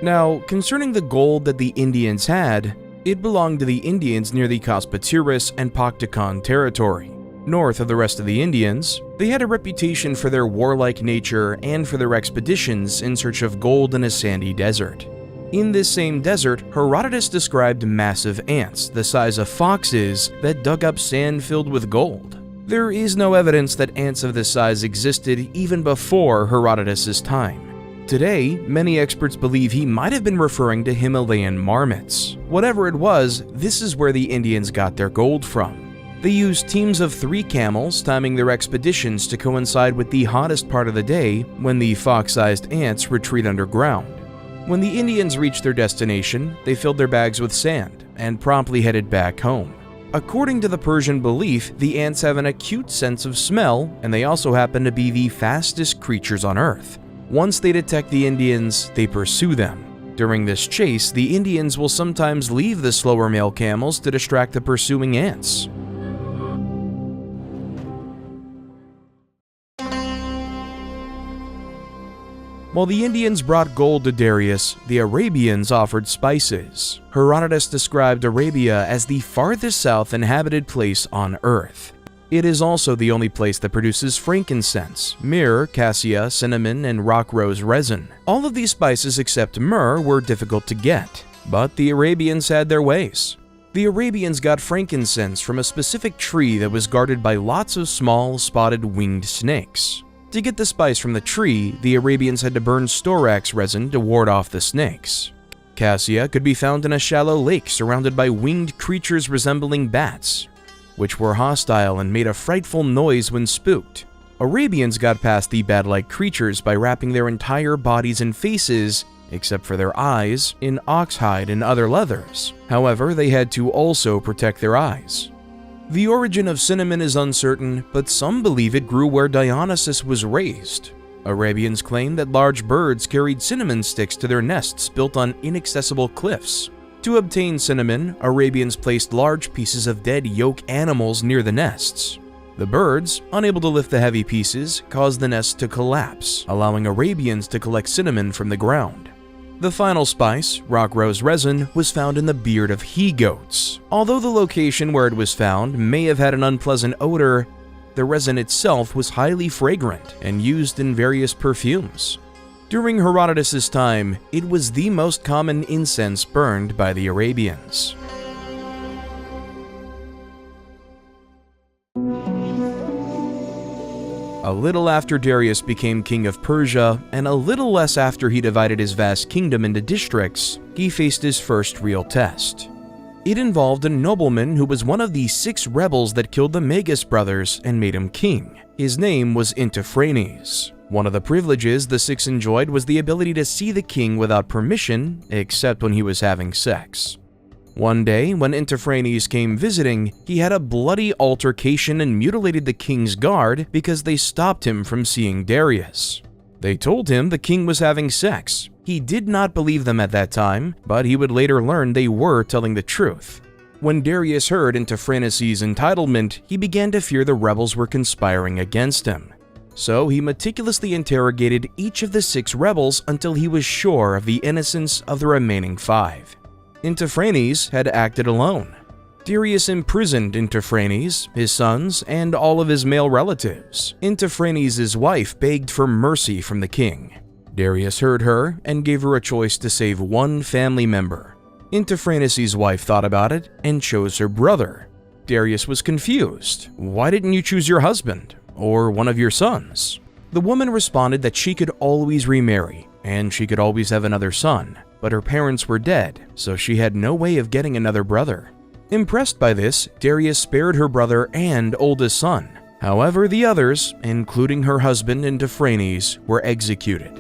Now, concerning the gold that the Indians had, it belonged to the Indians near the Kospaturis and Paktikan territory. North of the rest of the Indians, they had a reputation for their warlike nature and for their expeditions in search of gold in a sandy desert. In this same desert, Herodotus described massive ants, the size of foxes, that dug up sand filled with gold. There is no evidence that ants of this size existed even before Herodotus' time. Today, many experts believe he might have been referring to Himalayan marmots. Whatever it was, this is where the Indians got their gold from. They used teams of 3 camels, timing their expeditions to coincide with the hottest part of the day when the fox-sized ants retreat underground. When the Indians reached their destination, they filled their bags with sand and promptly headed back home. According to the Persian belief, the ants have an acute sense of smell, and they also happen to be the fastest creatures on Earth. Once they detect the Indians, they pursue them. During this chase, the Indians will sometimes leave the slower male camels to distract the pursuing ants. While the Indians brought gold to Darius, the Arabians offered spices. Herodotus described Arabia as the farthest south inhabited place on Earth. It is also the only place that produces frankincense, myrrh, cassia, cinnamon, and rock rose resin. All of these spices except myrrh were difficult to get, but the Arabians had their ways. The Arabians got frankincense from a specific tree that was guarded by lots of small, spotted winged snakes. To get the spice from the tree, the Arabians had to burn storax resin to ward off the snakes. Cassia could be found in a shallow lake surrounded by winged creatures resembling bats, which were hostile and made a frightful noise when spooked. Arabians got past the bat-like creatures by wrapping their entire bodies and faces, except for their eyes, in oxhide and other leathers. However, they had to also protect their eyes. The origin of cinnamon is uncertain, but some believe it grew where Dionysus was raised. Arabians claim that large birds carried cinnamon sticks to their nests built on inaccessible cliffs. To obtain cinnamon, Arabians placed large pieces of dead yoke animals near the nests. The birds, unable to lift the heavy pieces, caused the nests to collapse, allowing Arabians to collect cinnamon from the ground. The final spice, rock rose resin, was found in the beard of he-goats. Although the location where it was found may have had an unpleasant odor, the resin itself was highly fragrant and used in various perfumes. During Herodotus' time, it was the most common incense burned by the Arabians. A little after Darius became king of Persia, and a little less after he divided his vast kingdom into districts, he faced his first real test. It involved a nobleman who was one of the 6 rebels that killed the Magus brothers and made him king. His name was Intiphanes. One of the privileges the 6 enjoyed was the ability to see the king without permission, except when he was having sex. One day, when Intiphanes came visiting, he had a bloody altercation and mutilated the king's guard because they stopped him from seeing Darius. They told him the king was having sex. He did not believe them at that time, but he would later learn they were telling the truth. When Darius heard Intiphanes' entitlement, he began to fear the rebels were conspiring against him. So he meticulously interrogated each of the 6 rebels until he was sure of the innocence of the remaining 5. Intiphanes had acted alone. Darius imprisoned Intiphanes, his sons, and all of his male relatives. Intiphanes' wife begged for mercy from the king. Darius heard her and gave her a choice to save one family member. Intiphanes' wife thought about it and chose her brother. Darius was confused. Why didn't you choose your husband or one of your sons? The woman responded that she could always remarry and she could always have another son, but her parents were dead, so she had no way of getting another brother. Impressed by this, Darius spared her brother and oldest son. However, the others, including her husband Intiphanes, were executed.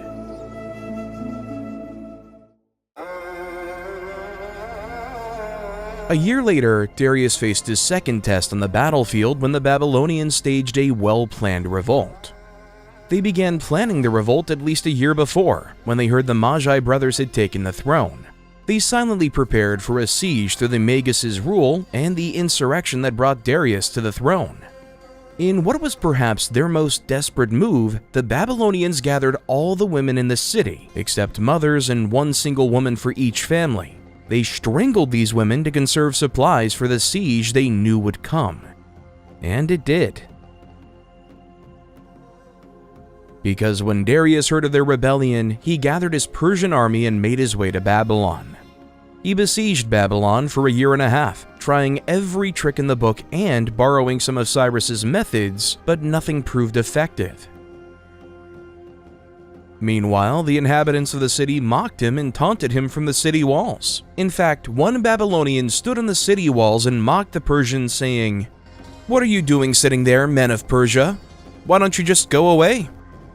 A year later, Darius faced his second test on the battlefield when the Babylonians staged a well-planned revolt. They began planning the revolt at least a year before, when they heard the Magi brothers had taken the throne. They silently prepared for a siege through the Magus' rule and the insurrection that brought Darius to the throne. In what was perhaps their most desperate move, the Babylonians gathered all the women in the city, except mothers and one single woman for each family. They strangled these women to conserve supplies for the siege they knew would come. And it did. Because when Darius heard of their rebellion, he gathered his Persian army and made his way to Babylon. He besieged Babylon for a year and a half, trying every trick in the book and borrowing some of Cyrus's methods, but nothing proved effective. Meanwhile, the inhabitants of the city mocked him and taunted him from the city walls. In fact, one Babylonian stood on the city walls and mocked the Persians, saying, "What are you doing sitting there, men of Persia? Why don't you just go away?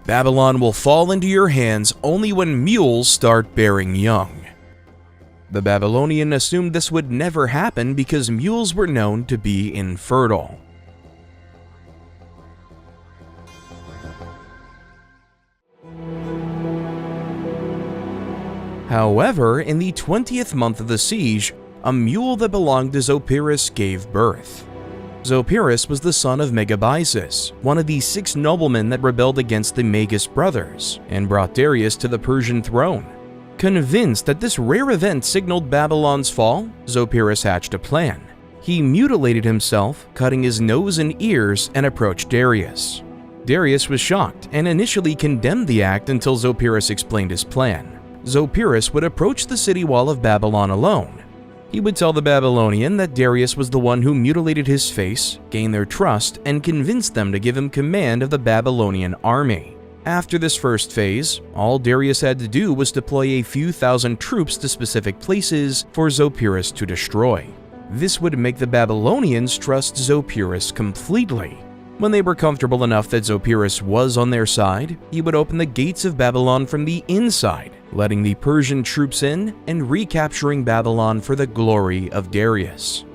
Babylon will fall into your hands only when mules start bearing young." The Babylonian assumed this would never happen because mules were known to be infertile. However, in the 20th month of the siege, a mule that belonged to Zopyrus gave birth. Zopyrus was the son of Megabyzus, one of the 6 noblemen that rebelled against the Magus brothers, and brought Darius to the Persian throne. Convinced that this rare event signaled Babylon's fall, Zopyrus hatched a plan. He mutilated himself, cutting his nose and ears, and approached Darius. Darius was shocked and initially condemned the act until Zopyrus explained his plan. Zopyrus would approach the city wall of Babylon alone. He would tell the Babylonian that Darius was the one who mutilated his face, gain their trust, and convince them to give him command of the Babylonian army. After this first phase, all Darius had to do was deploy a few thousand troops to specific places for Zopyrus to destroy. This would make the Babylonians trust Zopyrus completely. When they were comfortable enough that Zopyrus was on their side, he would open the gates of Babylon from the inside, letting the Persian troops in and recapturing Babylon for the glory of Darius.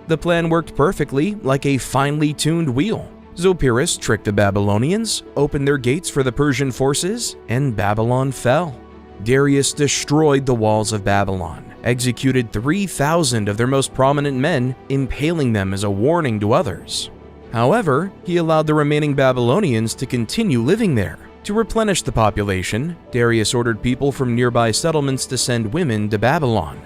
The plan worked perfectly, like a finely tuned wheel. Zopyrus tricked the Babylonians, opened their gates for the Persian forces, and Babylon fell. Darius destroyed the walls of Babylon, executed 3,000 of their most prominent men, impaling them as a warning to others. However, he allowed the remaining Babylonians to continue living there. To replenish the population, Darius ordered people from nearby settlements to send women to Babylon.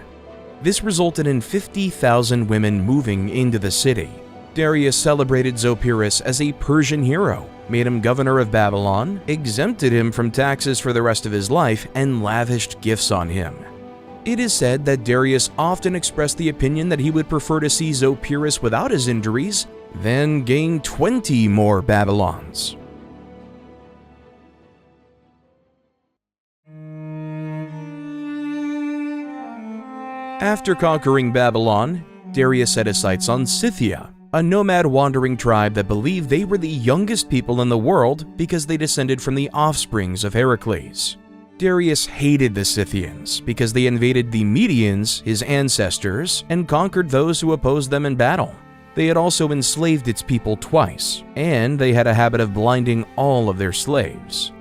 This resulted in 50,000 women moving into the city. Darius celebrated Zopyrus as a Persian hero, made him governor of Babylon, exempted him from taxes for the rest of his life, and lavished gifts on him. It is said that Darius often expressed the opinion that he would prefer to see Zopyrus without his injuries than gain 20 more Babylons. After conquering Babylon, Darius set his sights on Scythia, a nomad wandering tribe that believed they were the youngest people in the world because they descended from the offsprings of Heracles. Darius hated the Scythians because they invaded the Medians, his ancestors, and conquered those who opposed them in battle. They had also enslaved its people twice, and they had a habit of blinding all of their slaves.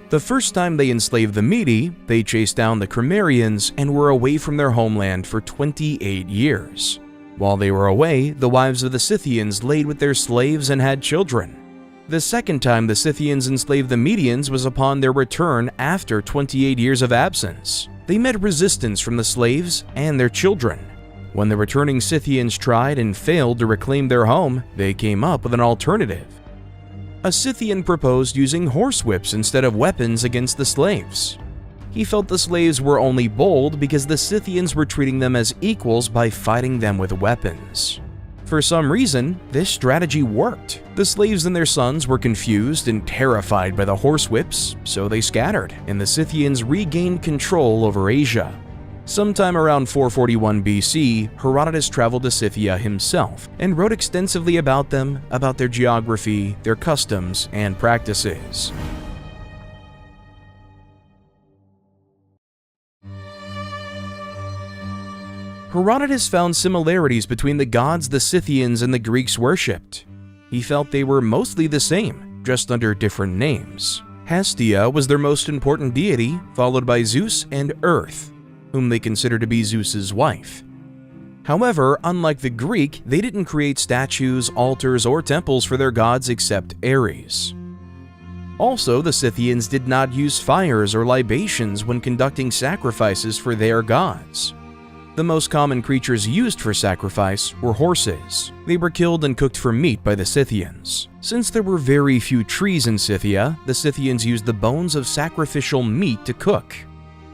The first time they enslaved the Mede, they chased down the Cimmerians and were away from their homeland for 28 years. While they were away, the wives of the Scythians laid with their slaves and had children. The second time the Scythians enslaved the Medians was upon their return after 28 years of absence. They met resistance from the slaves and their children. When the returning Scythians tried and failed to reclaim their home, they came up with an alternative. A Scythian proposed using horsewhips instead of weapons against the slaves. He felt the slaves were only bold because the Scythians were treating them as equals by fighting them with weapons. For some reason, this strategy worked. The slaves and their sons were confused and terrified by the horsewhips, so they scattered, and the Scythians regained control over Asia. Sometime around 441 BC, Herodotus traveled to Scythia himself and wrote extensively about them, about their geography, their customs, and practices. Herodotus found similarities between the gods the Scythians and the Greeks worshipped. He felt they were mostly the same, just under different names. Hestia was their most important deity, followed by Zeus and Earth, whom they considered to be Zeus's wife. However, unlike the Greek, they didn't create statues, altars, or temples for their gods except Ares. Also, the Scythians did not use fires or libations when conducting sacrifices for their gods. The most common creatures used for sacrifice were horses. They were killed and cooked for meat by the Scythians. Since there were very few trees in Scythia, the Scythians used the bones of sacrificial meat to cook.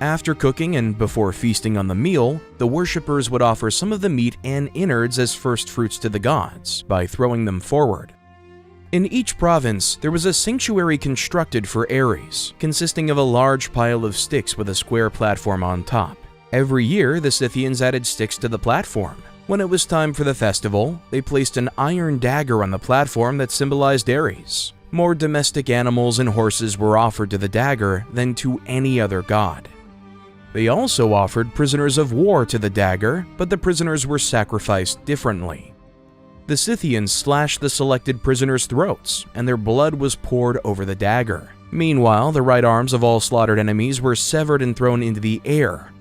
After cooking and before feasting on the meal, the worshippers would offer some of the meat and innards as first fruits to the gods by throwing them forward. In each province, there was a sanctuary constructed for Ares, consisting of a large pile of sticks with a square platform on top. Every year, the Scythians added sticks to the platform. When it was time for the festival, they placed an iron dagger on the platform that symbolized Ares. More domestic animals and horses were offered to the dagger than to any other god. They also offered prisoners of war to the dagger, but the prisoners were sacrificed differently. The Scythians slashed the selected prisoners' throats, and their blood was poured over the dagger. Meanwhile, the right arms of all slaughtered enemies were severed and thrown into the air.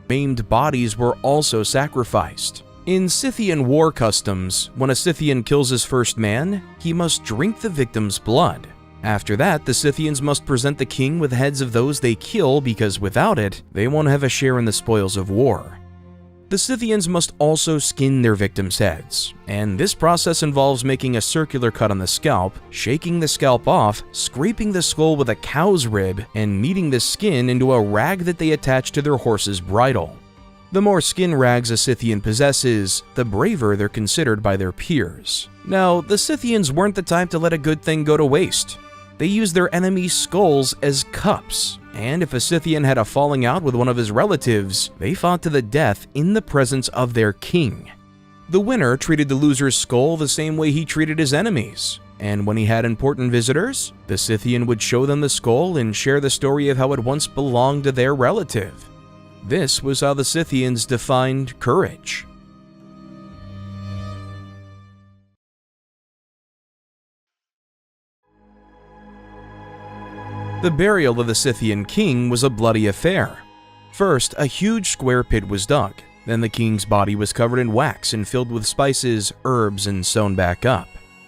Maimed bodies were also sacrificed. In Scythian war customs, when a Scythian kills his first man, he must drink the victim's blood. After that, the Scythians must present the king with heads of those they kill because without it, they won't have a share in the spoils of war. The Scythians must also skin their victims' heads, and this process involves making a circular cut on the scalp, shaking the scalp off, scraping the skull with a cow's rib, and kneading the skin into a rag that they attach to their horse's bridle. The more skin rags a Scythian possesses, the braver they're considered by their peers. Now, the Scythians weren't the type to let a good thing go to waste. They used their enemies' skulls as cups, and if a Scythian had a falling out with one of his relatives, they fought to the death in the presence of their king. The winner treated the loser's skull the same way he treated his enemies, and when he had important visitors, the Scythian would show them the skull and share the story of how it once belonged to their relative. This was how the Scythians defined courage. The burial of the Scythian king was a bloody affair. First, a huge square pit was dug. Then the king's body was covered in wax and filled with spices, herbs, and sewn back up.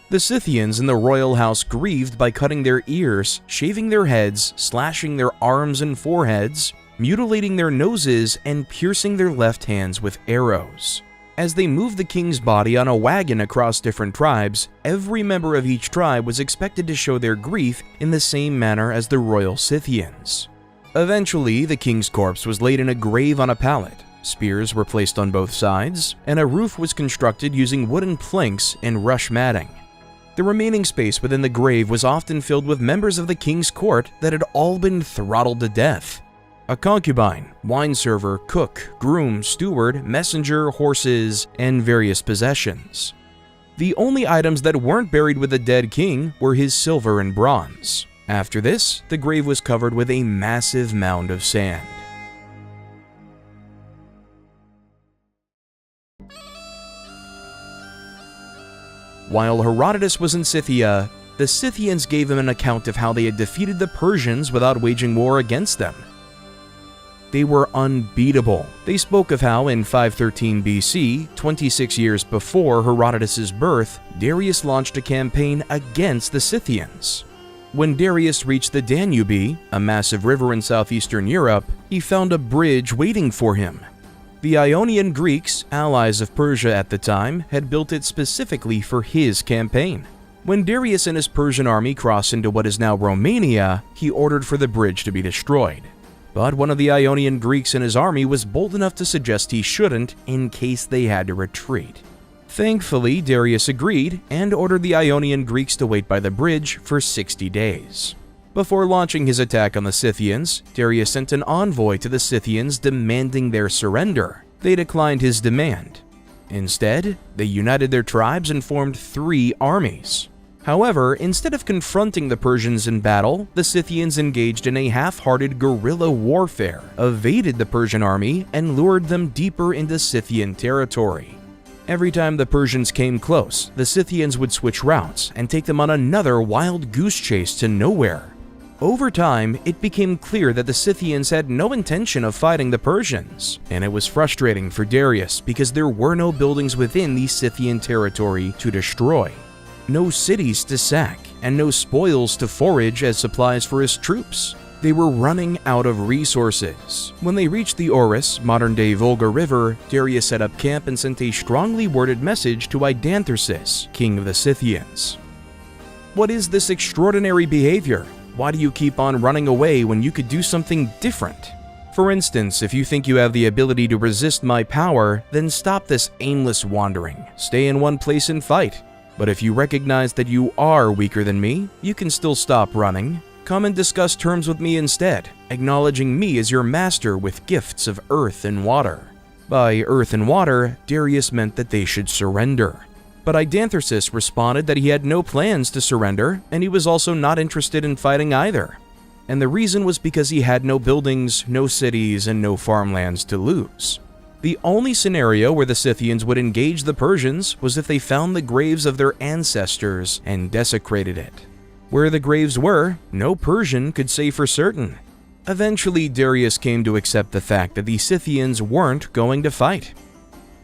The Scythians in the royal house grieved by cutting their ears, shaving their heads, slashing their arms and foreheads, mutilating their noses, and piercing their left hands with arrows. As they moved the king's body on a wagon across different tribes, every member of each tribe was expected to show their grief in the same manner as the royal Scythians. Eventually, the king's corpse was laid in a grave on a pallet, spears were placed on both sides, and a roof was constructed using wooden planks and rush matting. The remaining space within the grave was often filled with members of the king's court that had all been throttled to death. A concubine, wine server, cook, groom, steward, messenger, horses, and various possessions. The only items that weren't buried with the dead king were his silver and bronze. After this, the grave was covered with a massive mound of sand. While Herodotus was in Scythia, the Scythians gave him an account of how they had defeated the Persians without waging war against them. They were unbeatable. They spoke of how in 513 BC, 26 years before Herodotus' birth, Darius launched a campaign against the Scythians. When Darius reached the Danube, a massive river in southeastern Europe, he found a bridge waiting for him. The Ionian Greeks, allies of Persia at the time, had built it specifically for his campaign. When Darius and his Persian army crossed into what is now Romania, he ordered for the bridge to be destroyed. But one of the Ionian Greeks in his army was bold enough to suggest he shouldn't in case they had to retreat. Thankfully, Darius agreed and ordered the Ionian Greeks to wait by the bridge for 60 days. Before launching his attack on the Scythians, Darius sent an envoy to the Scythians demanding their surrender. They declined his demand. Instead, they united their tribes and formed 3 armies. However, instead of confronting the Persians in battle, the Scythians engaged in a half-hearted guerrilla warfare, evaded the Persian army, and lured them deeper into Scythian territory. Every time the Persians came close, the Scythians would switch routes and take them on another wild goose chase to nowhere. Over time, it became clear that the Scythians had no intention of fighting the Persians, and it was frustrating for Darius because there were no buildings within the Scythian territory to destroy. No cities to sack, and no spoils to forage as supplies for his troops. They were running out of resources. When they reached the Oris, modern-day Volga River, Darius set up camp and sent a strongly worded message to Idanthyrsus, king of the Scythians. "What is this extraordinary behavior? Why do you keep on running away when you could do something different? For instance, if you think you have the ability to resist my power, then stop this aimless wandering. Stay in one place and fight. But if you recognize that you are weaker than me, you can still stop running. Come and discuss terms with me instead, acknowledging me as your master with gifts of earth and water." By earth and water, Darius meant that they should surrender. But Idanthyrsus responded that he had no plans to surrender, and he was also not interested in fighting either. And the reason was because he had no buildings, no cities, and no farmlands to lose. The only scenario where the Scythians would engage the Persians was if they found the graves of their ancestors and desecrated it. Where the graves were, no Persian could say for certain. Eventually, Darius came to accept the fact that the Scythians weren't going to fight.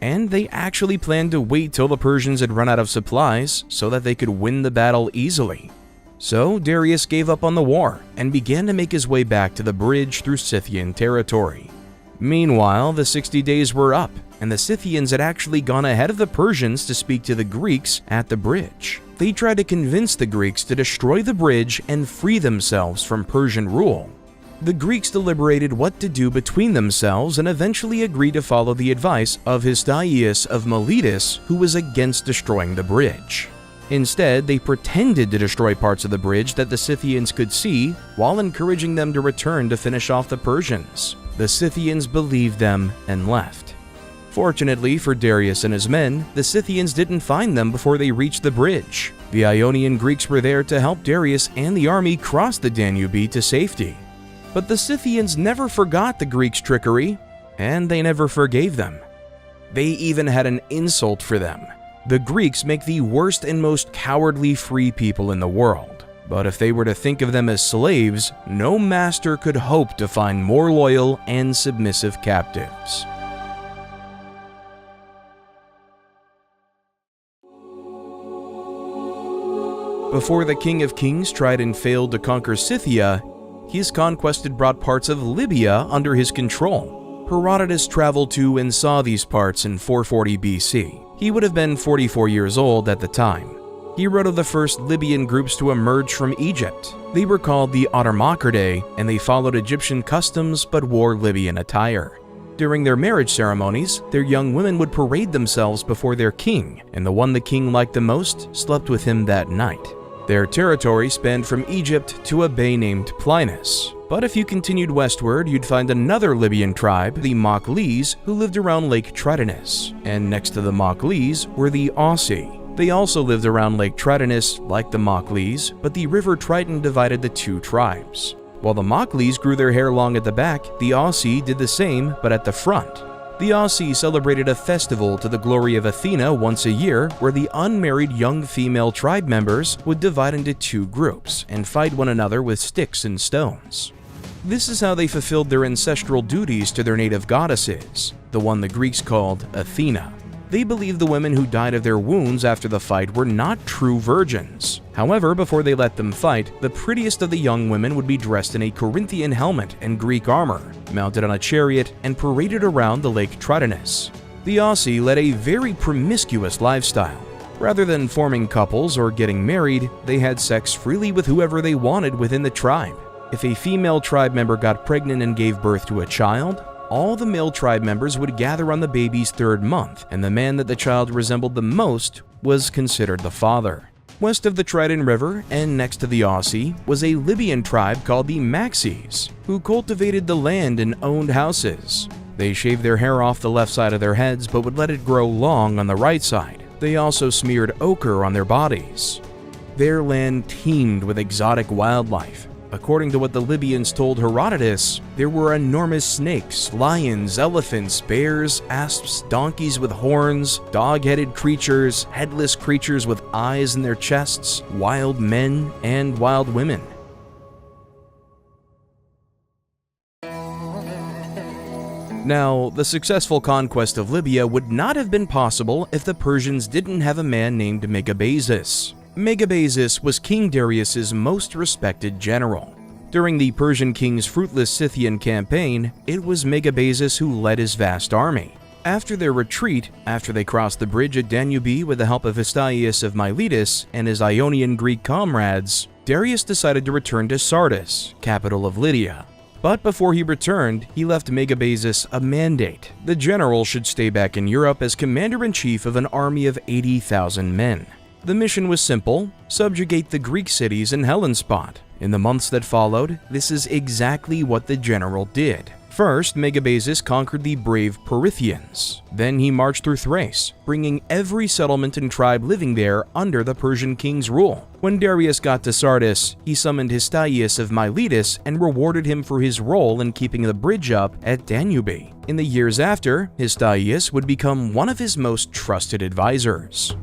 And they actually planned to wait till the Persians had run out of supplies so that they could win the battle easily. So Darius gave up on the war and began to make his way back to the bridge through Scythian territory. Meanwhile, the 60 days were up, and the Scythians had actually gone ahead of the Persians to speak to the Greeks at the bridge. They tried to convince the Greeks to destroy the bridge and free themselves from Persian rule. The Greeks deliberated what to do between themselves and eventually agreed to follow the advice of Hystaius of Miletus, who was against destroying the bridge. Instead, they pretended to destroy parts of the bridge that the Scythians could see, while encouraging them to return to finish off the Persians. The Scythians believed them and left. Fortunately for Darius and his men, the Scythians didn't find them before they reached the bridge. The Ionian Greeks were there to help Darius and the army cross the Danube to safety. But the Scythians never forgot the Greeks' trickery, and they never forgave them. They even had an insult for them. The Greeks make the worst and most cowardly free people in the world. But if they were to think of them as slaves, no master could hope to find more loyal and submissive captives. Before the King of Kings tried and failed to conquer Scythia, his conquest had brought parts of Libya under his control. Herodotus traveled to and saw these parts in 440 BC. He would have been 44 years old at the time. He wrote of the first Libyan groups to emerge from Egypt. They were called the Automachidae, and they followed Egyptian customs but wore Libyan attire. During their marriage ceremonies, their young women would parade themselves before their king, and the one the king liked the most slept with him that night. Their territory spanned from Egypt to a bay named Plinus. But if you continued westward, you'd find another Libyan tribe, the Machles, who lived around Lake Tritonus. And next to the Machles were the Aussi. They also lived around Lake Tritonus like the Machles, but the river Triton divided the two tribes. While the Machles grew their hair long at the back, the Aussi did the same, but at the front. The Aussi celebrated a festival to the glory of Athena once a year, where the unmarried young female tribe members would divide into two groups and fight one another with sticks and stones. This is how they fulfilled their ancestral duties to their native goddesses, the one the Greeks called Athena. They believed the women who died of their wounds after the fight were not true virgins. However, before they let them fight, the prettiest of the young women would be dressed in a Corinthian helmet and Greek armor, mounted on a chariot, and paraded around the Lake Tritonus. The Aussi led a very promiscuous lifestyle. Rather than forming couples or getting married, they had sex freely with whoever they wanted within the tribe. If a female tribe member got pregnant and gave birth to a child, all the male tribe members would gather on the baby's third month, and the man that the child resembled the most was considered the father. West of the Triton River and next to the Aussi was a Libyan tribe called the Maxes, who cultivated the land and owned houses. They shaved their hair off the left side of their heads but would let it grow long on the right side. They also smeared ochre on their bodies. Their land teemed with exotic wildlife. According to what the Libyans told Herodotus, there were enormous snakes, lions, elephants, bears, asps, donkeys with horns, dog-headed creatures, headless creatures with eyes in their chests, wild men, and wild women. Now, the successful conquest of Libya would not have been possible if the Persians didn't have a man named Megabazus. Megabazus was King Darius's most respected general. During the Persian king's fruitless Scythian campaign, it was Megabazus who led his vast army. After their retreat, after they crossed the bridge at Danube with the help of Histaius of Miletus and his Ionian Greek comrades, Darius decided to return to Sardis, capital of Lydia. But before he returned, he left Megabazus a mandate. The general should stay back in Europe as commander-in-chief of an army of 80,000 men. The mission was simple: subjugate the Greek cities in Hellespont. In the months that followed, this is exactly what the general did. First, Megabazus conquered the brave Perithians. Then he marched through Thrace, bringing every settlement and tribe living there under the Persian king's rule. When Darius got to Sardis, he summoned Histaius of Miletus and rewarded him for his role in keeping the bridge up at Danube. In the years after, Histaius would become one of his most trusted advisors.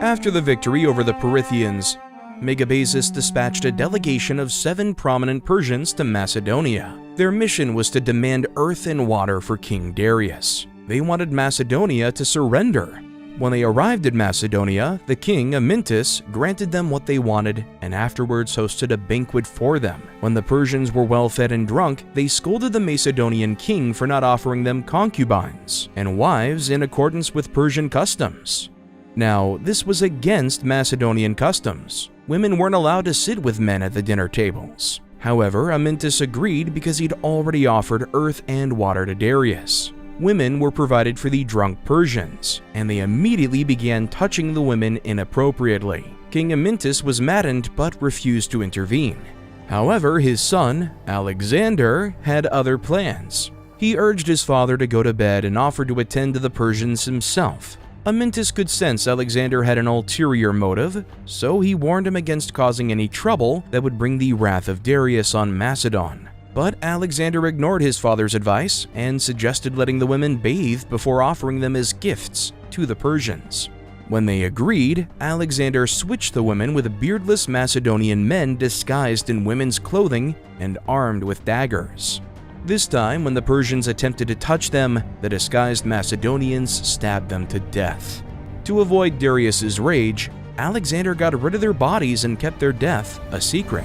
After the victory over the Perithians, Megabazus dispatched a delegation of 7 prominent Persians to Macedonia. Their mission was to demand earth and water for King Darius. They wanted Macedonia to surrender. When they arrived at Macedonia, the king, Amyntas, granted them what they wanted and afterwards hosted a banquet for them. When the Persians were well fed and drunk, they scolded the Macedonian king for not offering them concubines and wives in accordance with Persian customs. Now, this was against Macedonian customs. Women weren't allowed to sit with men at the dinner tables. However, Amyntas agreed because he'd already offered earth and water to Darius. Women were provided for the drunk Persians, and they immediately began touching the women inappropriately. King Amyntas was maddened but refused to intervene. However, his son, Alexander, had other plans. He urged his father to go to bed and offered to attend to the Persians himself. Amyntas could sense Alexander had an ulterior motive, so he warned him against causing any trouble that would bring the wrath of Darius on Macedon. But Alexander ignored his father's advice and suggested letting the women bathe before offering them as gifts to the Persians. When they agreed, Alexander switched the women with beardless Macedonian men disguised in women's clothing and armed with daggers. This time, when the Persians attempted to touch them, the disguised Macedonians stabbed them to death. To avoid Darius's rage, Alexander got rid of their bodies and kept their death a secret.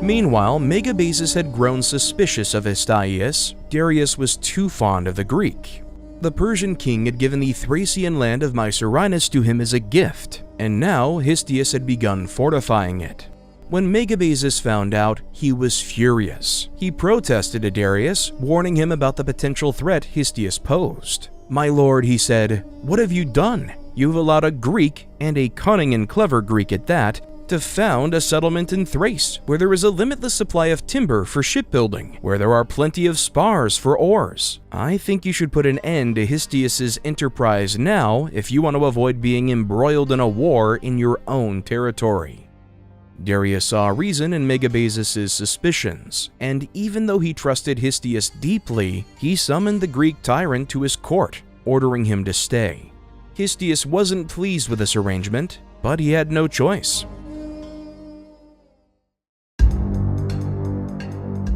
Meanwhile, Megabazus had grown suspicious of Histaius. Darius was too fond of the Greek. The Persian king had given the Thracian land of Mycerinus to him as a gift, and now Histaius had begun fortifying it. When Megabazus found out, he was furious. He protested to Darius, warning him about the potential threat Histaius posed. "My lord," he said, "what have you done? You've allowed a Greek, and a cunning and clever Greek at that, to found a settlement in Thrace, where there is a limitless supply of timber for shipbuilding, where there are plenty of spars for oars. I think you should put an end to Histaius' enterprise now if you want to avoid being embroiled in a war in your own territory." Darius saw reason in Megabazus' suspicions, and even though he trusted Histaius deeply, he summoned the Greek tyrant to his court, ordering him to stay. Histaius wasn't pleased with this arrangement, but he had no choice.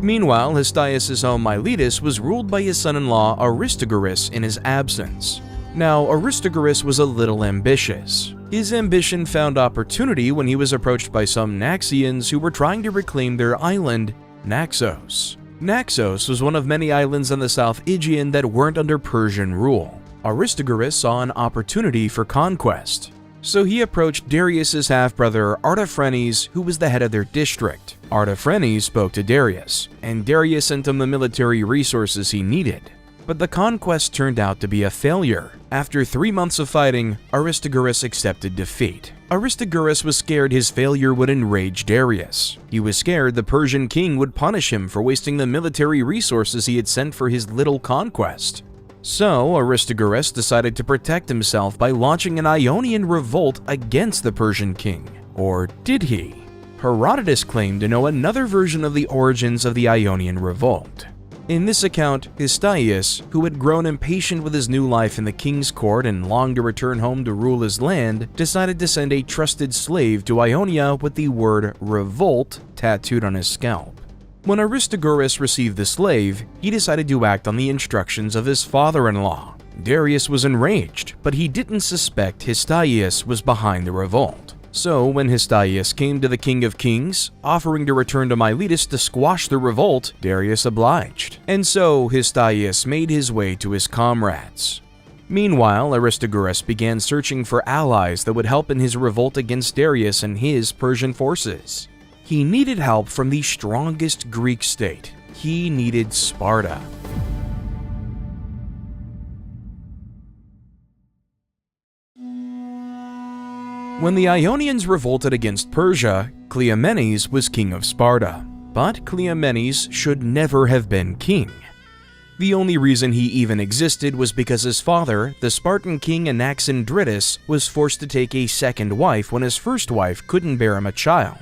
Meanwhile, Histaius' home Miletus was ruled by his son-in-law Aristogoras in his absence. Now, Aristogoras was a little ambitious. His ambition found opportunity when he was approached by some Naxians who were trying to reclaim their island, Naxos. Naxos was one of many islands on the South Aegean that weren't under Persian rule. Aristogoras saw an opportunity for conquest. So he approached Darius' half-brother Artaphernes, who was the head of their district. Artaphernes spoke to Darius, and Darius sent him the military resources he needed. But the conquest turned out to be a failure. After 3 months of fighting, Aristogoras accepted defeat. Aristogoras was scared his failure would enrage Darius. He was scared the Persian king would punish him for wasting the military resources he had sent for his little conquest. So, Aristogoras decided to protect himself by launching an Ionian revolt against the Persian king. Or did he? Herodotus claimed to know another version of the origins of the Ionian revolt. In this account, Histaius, who had grown impatient with his new life in the king's court and longed to return home to rule his land, decided to send a trusted slave to Ionia with the word revolt tattooed on his scalp. When Aristagoras received the slave, he decided to act on the instructions of his father-in-law. Darius was enraged, but he didn't suspect Hystaius was behind the revolt. So when Hystaius came to the King of Kings, offering to return to Miletus to squash the revolt, Darius obliged. And so Hystaius made his way to his comrades. Meanwhile, Aristagoras began searching for allies that would help in his revolt against Darius and his Persian forces. He needed help from the strongest Greek state. He needed Sparta. When the Ionians revolted against Persia, Cleomenes was king of Sparta. But Cleomenes should never have been king. The only reason he even existed was because his father, the Spartan king Anaxandritus, was forced to take a second wife when his first wife couldn't bear him a child.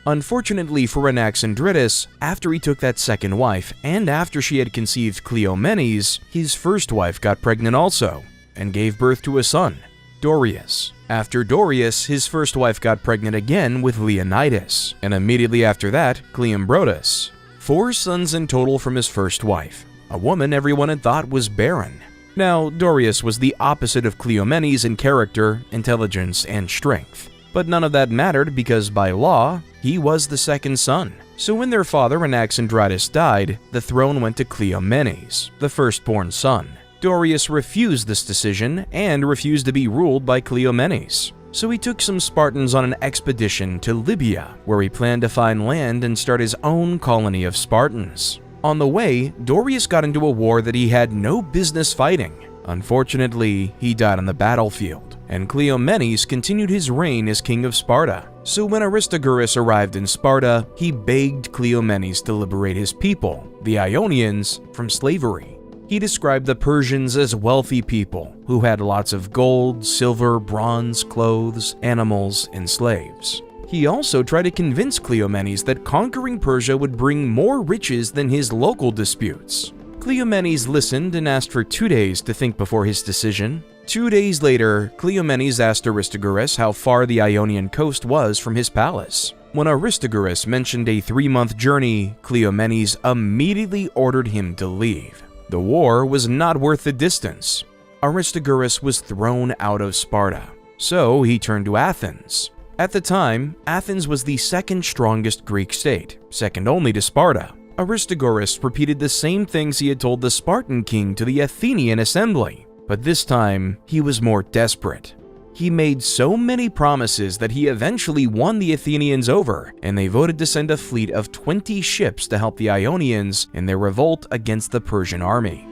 Unfortunately for Anaxandritus, after he took that second wife and after she had conceived Cleomenes, his first wife got pregnant also and gave birth to a son, Dorius. After Dorius, his first wife got pregnant again with Leonidas, and immediately after that, Cleombrotus. 4 sons in total from his first wife, a woman everyone had thought was barren. Now, Dorius was the opposite of Cleomenes in character, intelligence, and strength. But none of that mattered because by law, he was the second son. So when their father Anaxandritus died, the throne went to Cleomenes, the firstborn son. Dorius refused this decision and refused to be ruled by Cleomenes. So he took some Spartans on an expedition to Libya, where he planned to find land and start his own colony of Spartans. On the way, Dorius got into a war that he had no business fighting. Unfortunately, he died on the battlefield, and Cleomenes continued his reign as king of Sparta. So when Aristagoras arrived in Sparta, he begged Cleomenes to liberate his people, the Ionians, from slavery. He described the Persians as wealthy people who had lots of gold, silver, bronze, clothes, animals, and slaves. He also tried to convince Cleomenes that conquering Persia would bring more riches than his local disputes. Cleomenes listened and asked for 2 days to think before his decision. 2 days later, Cleomenes asked Aristagoras how far the Ionian coast was from his palace. When Aristagoras mentioned a 3-month journey, Cleomenes immediately ordered him to leave. The war was not worth the distance. Aristagoras was thrown out of Sparta, so he turned to Athens. At the time, Athens was the second strongest Greek state, second only to Sparta. Aristagoras repeated the same things he had told the Spartan king to the Athenian assembly, but this time he was more desperate. He made so many promises that he eventually won the Athenians over, and they voted to send a fleet of 20 ships to help the Ionians in their revolt against the Persian army.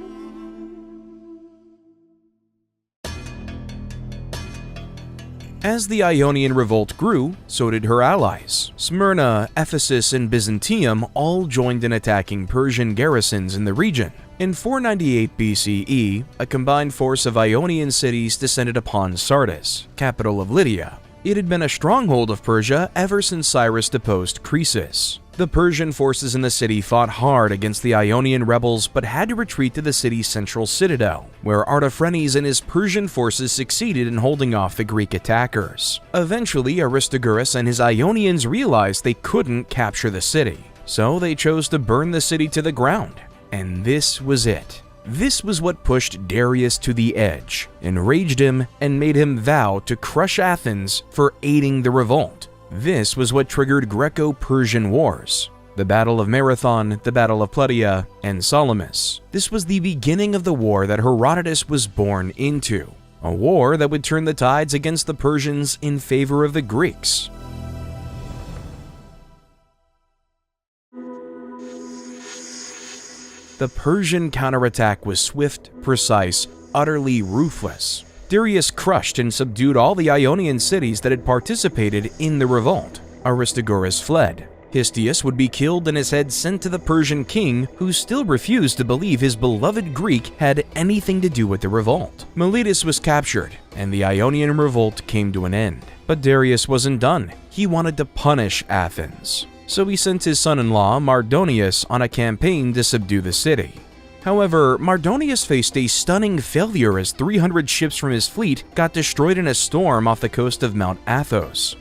As the Ionian revolt grew, so did her allies. Smyrna, Ephesus, and Byzantium all joined in attacking Persian garrisons in the region. In 498 BCE, a combined force of Ionian cities descended upon Sardis, capital of Lydia. It had been a stronghold of Persia ever since Cyrus deposed Croesus. The Persian forces in the city fought hard against the Ionian rebels but had to retreat to the city's central citadel, where Artaphernes and his Persian forces succeeded in holding off the Greek attackers. Eventually, Aristagoras and his Ionians realized they couldn't capture the city, so they chose to burn the city to the ground. And this was it. This was what pushed Darius to the edge, enraged him, and made him vow to crush Athens for aiding the revolt. This was what triggered Greco-Persian wars, the Battle of Marathon, the Battle of Plataea, and Salamis. This was the beginning of the war that Herodotus was born into, a war that would turn the tides against the Persians in favor of the Greeks. The Persian counterattack was swift, precise, utterly ruthless. Darius crushed and subdued all the Ionian cities that had participated in the revolt. Aristagoras fled. Hystaius would be killed and his head sent to the Persian king, who still refused to believe his beloved Greek had anything to do with the revolt. Miletus was captured, and the Ionian revolt came to an end. But Darius wasn't done. He wanted to punish Athens. So he sent his son-in-law, Mardonius, on a campaign to subdue the city. However, Mardonius faced a stunning failure as 300 ships from his fleet got destroyed in a storm off the coast of Mount Athos.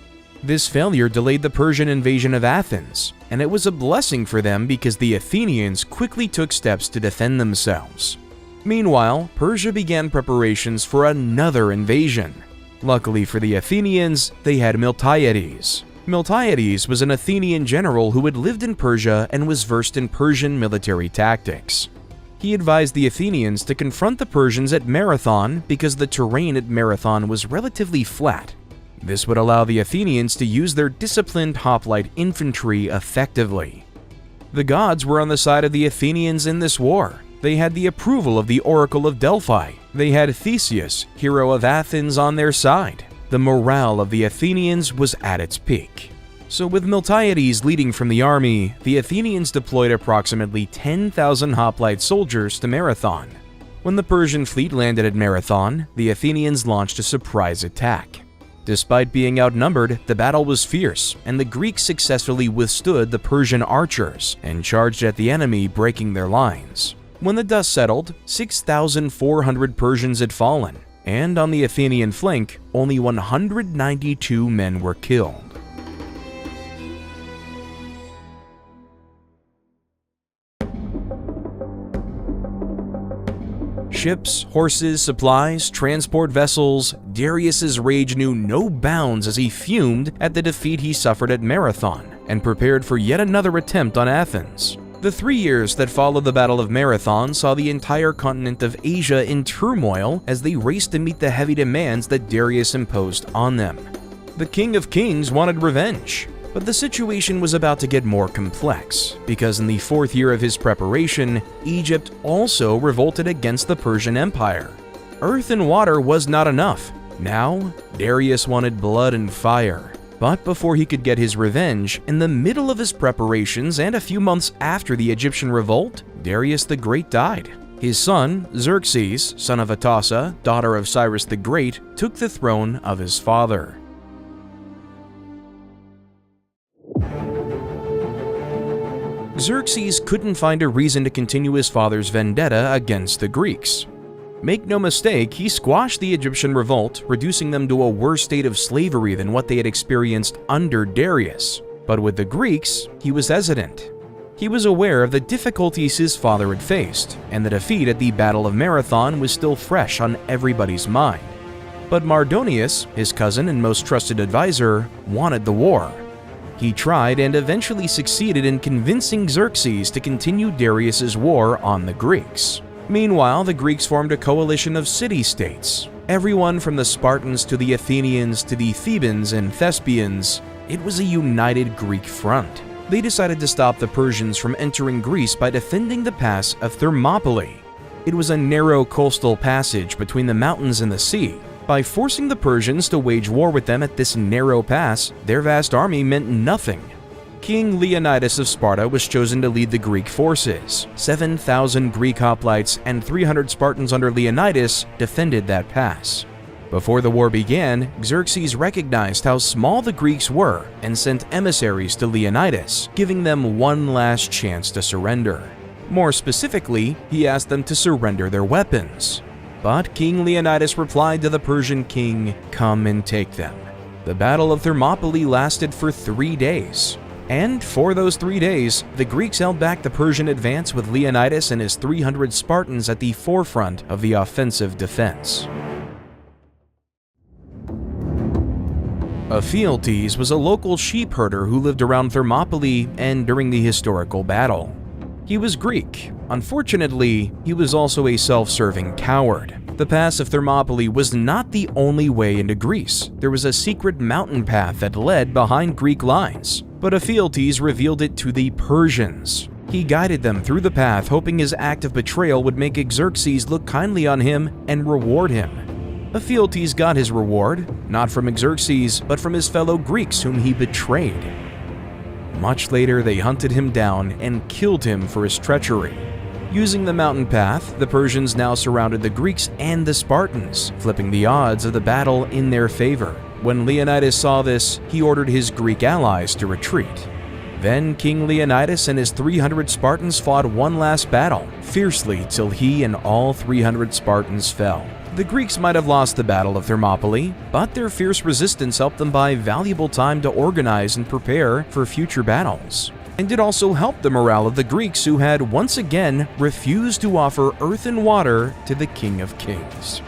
This failure delayed the Persian invasion of Athens, and it was a blessing for them because the Athenians quickly took steps to defend themselves. Meanwhile, Persia began preparations for another invasion. Luckily for the Athenians, they had Miltiades. Miltiades was an Athenian general who had lived in Persia and was versed in Persian military tactics. He advised the Athenians to confront the Persians at Marathon because the terrain at Marathon was relatively flat. This would allow the Athenians to use their disciplined hoplite infantry effectively. The gods were on the side of the Athenians in this war. They had the approval of the Oracle of Delphi. They had Theseus, hero of Athens, on their side. The morale of the Athenians was at its peak. So with Miltiades leading from the army, the Athenians deployed approximately 10,000 hoplite soldiers to Marathon. When the Persian fleet landed at Marathon, the Athenians launched a surprise attack. Despite being outnumbered, the battle was fierce, and the Greeks successfully withstood the Persian archers and charged at the enemy, breaking their lines. When the dust settled, 6,400 Persians had fallen, and on the Athenian flank, only 192 men were killed. Ships, horses, supplies, transport vessels, Darius's rage knew no bounds as he fumed at the defeat he suffered at Marathon and prepared for yet another attempt on Athens. The 3 years that followed the Battle of Marathon saw the entire continent of Asia in turmoil as they raced to meet the heavy demands that Darius imposed on them. The King of Kings wanted revenge, but the situation was about to get more complex, because in the 4th year of his preparation, Egypt also revolted against the Persian Empire. Earth and water was not enough. Now, Darius wanted blood and fire. But before he could get his revenge, in the middle of his preparations and a few months after the Egyptian revolt, Darius the Great died. His son, Xerxes, son of Atassa, daughter of Cyrus the Great, took the throne of his father. Xerxes couldn't find a reason to continue his father's vendetta against the Greeks. Make no mistake, he squashed the Egyptian revolt, reducing them to a worse state of slavery than what they had experienced under Darius. But with the Greeks, he was hesitant. He was aware of the difficulties his father had faced, and the defeat at the Battle of Marathon was still fresh on everybody's mind. But Mardonius, his cousin and most trusted advisor, wanted the war. He tried and eventually succeeded in convincing Xerxes to continue Darius's war on the Greeks. Meanwhile, the Greeks formed a coalition of city-states. Everyone from the Spartans to the Athenians to the Thebans and Thespians, it was a united Greek front. They decided to stop the Persians from entering Greece by defending the pass of Thermopylae. It was a narrow coastal passage between the mountains and the sea. By forcing the Persians to wage war with them at this narrow pass, their vast army meant nothing. King Leonidas of Sparta was chosen to lead the Greek forces. 7,000 Greek hoplites and 300 Spartans under Leonidas defended that pass. Before the war began, Xerxes recognized how small the Greeks were and sent emissaries to Leonidas, giving them one last chance to surrender. More specifically, he asked them to surrender their weapons. But King Leonidas replied to the Persian king, "Come and take them." The Battle of Thermopylae lasted for 3 days. And for those 3 days, the Greeks held back the Persian advance with Leonidas and his 300 Spartans at the forefront of the offensive defense. Ephialtes was a local sheep herder who lived around Thermopylae and during the historical battle. He was Greek. Unfortunately, he was also a self-serving coward. The pass of Thermopylae was not the only way into Greece. There was a secret mountain path that led behind Greek lines, but Ephialtes revealed it to the Persians. He guided them through the path, hoping his act of betrayal would make Xerxes look kindly on him and reward him. Ephialtes got his reward, not from Xerxes, but from his fellow Greeks whom he betrayed. Much later, they hunted him down and killed him for his treachery. Using the mountain path, the Persians now surrounded the Greeks and the Spartans, flipping the odds of the battle in their favor. When Leonidas saw this, he ordered his Greek allies to retreat. Then King Leonidas and his 300 Spartans fought one last battle, fiercely till he and all 300 Spartans fell. The Greeks might have lost the Battle of Thermopylae, but their fierce resistance helped them buy valuable time to organize and prepare for future battles. And it also helped the morale of the Greeks, who had once again refused to offer earth and water to the King of Kings.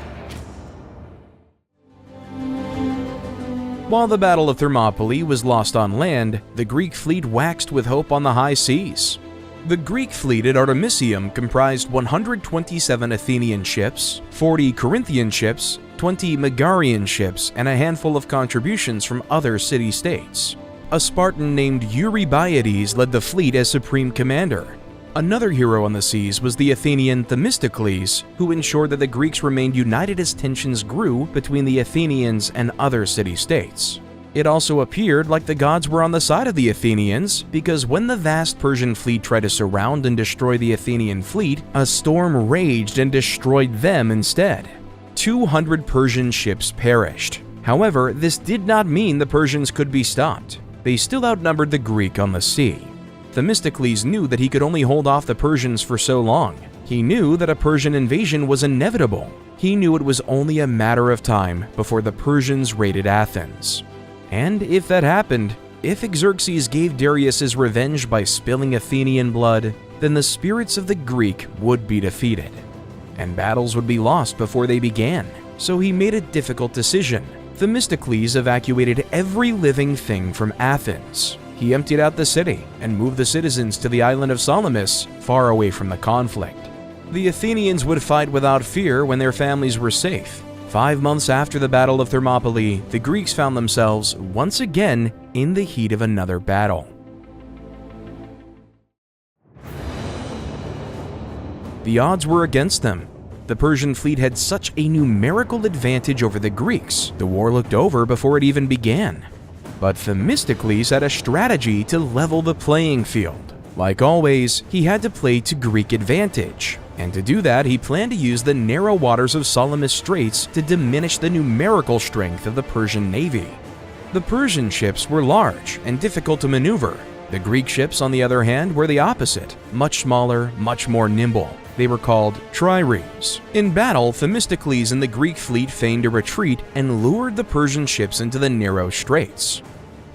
While the Battle of Thermopylae was lost on land, the Greek fleet waxed with hope on the high seas. The Greek fleet at Artemisium comprised 127 Athenian ships, 40 Corinthian ships, 20 Megarian ships, and a handful of contributions from other city-states. A Spartan named Eurybiades led the fleet as supreme commander. Another hero on the seas was the Athenian Themistocles, who ensured that the Greeks remained united as tensions grew between the Athenians and other city-states. It also appeared like the gods were on the side of the Athenians, because when the vast Persian fleet tried to surround and destroy the Athenian fleet, a storm raged and destroyed them instead. 200 Persian ships perished. However, this did not mean the Persians could be stopped. They still outnumbered the Greek on the sea. Themistocles knew that he could only hold off the Persians for so long. He knew that a Persian invasion was inevitable. He knew it was only a matter of time before the Persians raided Athens. And if that happened, if Xerxes gave Darius his revenge by spilling Athenian blood, then the spirits of the Greek would be defeated, and battles would be lost before they began. So he made a difficult decision. Themistocles evacuated every living thing from Athens. He emptied out the city and moved the citizens to the island of Salamis, far away from the conflict. The Athenians would fight without fear when their families were safe. 5 months after the Battle of Thermopylae, the Greeks found themselves once again in the heat of another battle. The odds were against them. The Persian fleet had such a numerical advantage over the Greeks, the war looked over before it even began. But Themistocles had a strategy to level the playing field. Like always, he had to play to Greek advantage. And to do that, he planned to use the narrow waters of Salamis Straits to diminish the numerical strength of the Persian navy. The Persian ships were large and difficult to maneuver. The Greek ships, on the other hand, were the opposite, much smaller, much more nimble. They were called triremes. In battle, Themistocles and the Greek fleet feigned a retreat and lured the Persian ships into the narrow straits.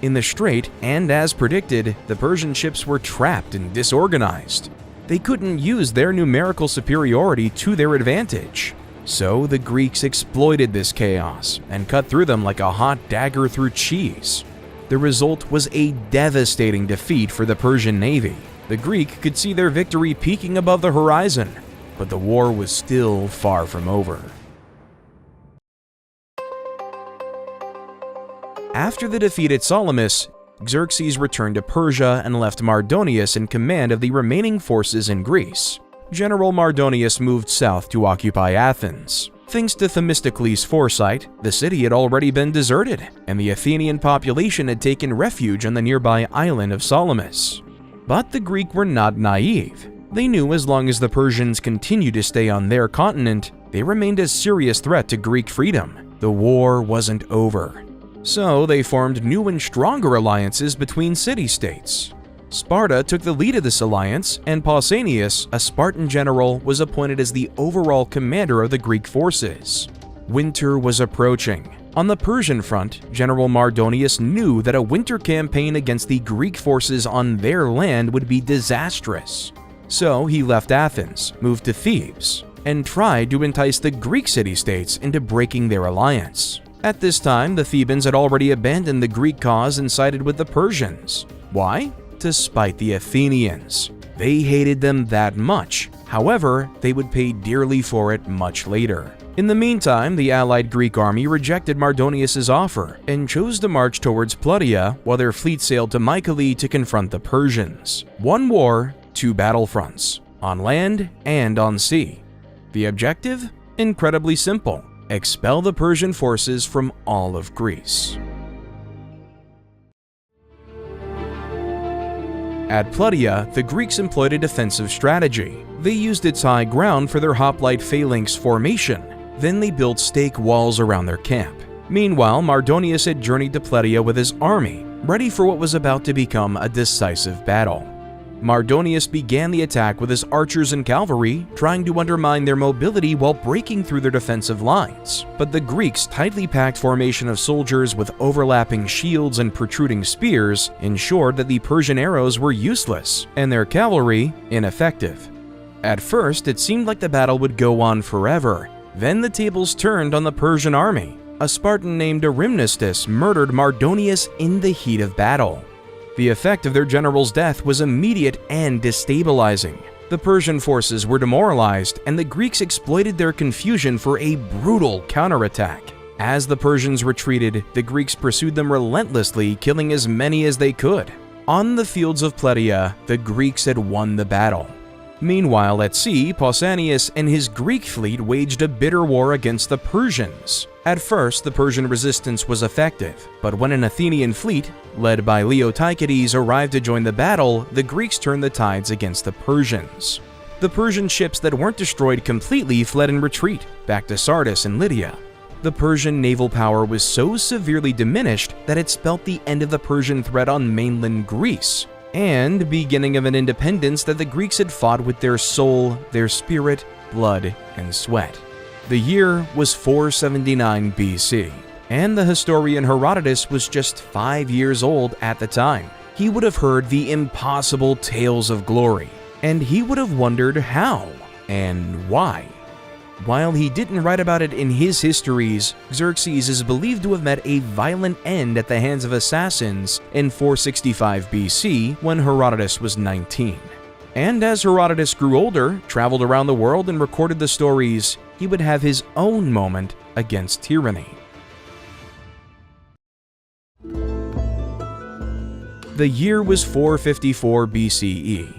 In the strait, and as predicted, the Persian ships were trapped and disorganized. They couldn't use their numerical superiority to their advantage. So the Greeks exploited this chaos and cut through them like a hot dagger through cheese. The result was a devastating defeat for the Persian navy. The Greek could see their victory peaking above the horizon, but the war was still far from over. After the defeat at Salamis, Xerxes returned to Persia and left Mardonius in command of the remaining forces in Greece. General Mardonius moved south to occupy Athens. Thanks to Themistocles' foresight, the city had already been deserted, and the Athenian population had taken refuge on the nearby island of Salamis. But the Greek were not naive. They knew as long as the Persians continued to stay on their continent, they remained a serious threat to Greek freedom. The war wasn't over. So they formed new and stronger alliances between city-states. Sparta took the lead of this alliance, and Pausanias, a Spartan general, was appointed as the overall commander of the Greek forces. Winter was approaching. On the Persian front, General Mardonius knew that a winter campaign against the Greek forces on their land would be disastrous. So he left Athens, moved to Thebes, and tried to entice the Greek city-states into breaking their alliance. At this time, the Thebans had already abandoned the Greek cause and sided with the Persians. Why? To spite the Athenians. They hated them that much. However, they would pay dearly for it much later. In the meantime, the allied Greek army rejected Mardonius' offer and chose to march towards Plataea while their fleet sailed to Mycale to confront the Persians. One war, two battlefronts, on land and on sea. The objective? Incredibly simple. Expel the Persian forces from all of Greece. At Plataea, the Greeks employed a defensive strategy. They used its high ground for their hoplite phalanx formation. Then they built stake walls around their camp. Meanwhile, Mardonius had journeyed to Plataea with his army, ready for what was about to become a decisive battle. Mardonius began the attack with his archers and cavalry, trying to undermine their mobility while breaking through their defensive lines. But the Greeks' tightly packed formation of soldiers with overlapping shields and protruding spears ensured that the Persian arrows were useless and their cavalry ineffective. At first, it seemed like the battle would go on forever. Then the tables turned on the Persian army. A Spartan named Erimnestus murdered Mardonius in the heat of battle. The effect of their general's death was immediate and destabilizing. The Persian forces were demoralized, and the Greeks exploited their confusion for a brutal counterattack. As the Persians retreated, the Greeks pursued them relentlessly, killing as many as they could. On the fields of Plataea, the Greeks had won the battle. Meanwhile, at sea, Pausanias and his Greek fleet waged a bitter war against the Persians. At first, the Persian resistance was effective, but when an Athenian fleet, led by Leotychides, arrived to join the battle, the Greeks turned the tides against the Persians. The Persian ships that weren't destroyed completely fled in retreat, back to Sardis and Lydia. The Persian naval power was so severely diminished that it spelt the end of the Persian threat on mainland Greece, and beginning of an independence that the Greeks had fought with their soul, their spirit, blood, and sweat. The year was 479 BC, and the historian Herodotus was just 5 years old at the time. He would have heard the impossible tales of glory, and he would have wondered how and why. While he didn't write about it in his histories, Xerxes is believed to have met a violent end at the hands of assassins in 465 BC when Herodotus was 19. And as Herodotus grew older, traveled around the world, and recorded the stories, he would have his own moment against tyranny. The year was 454 BCE.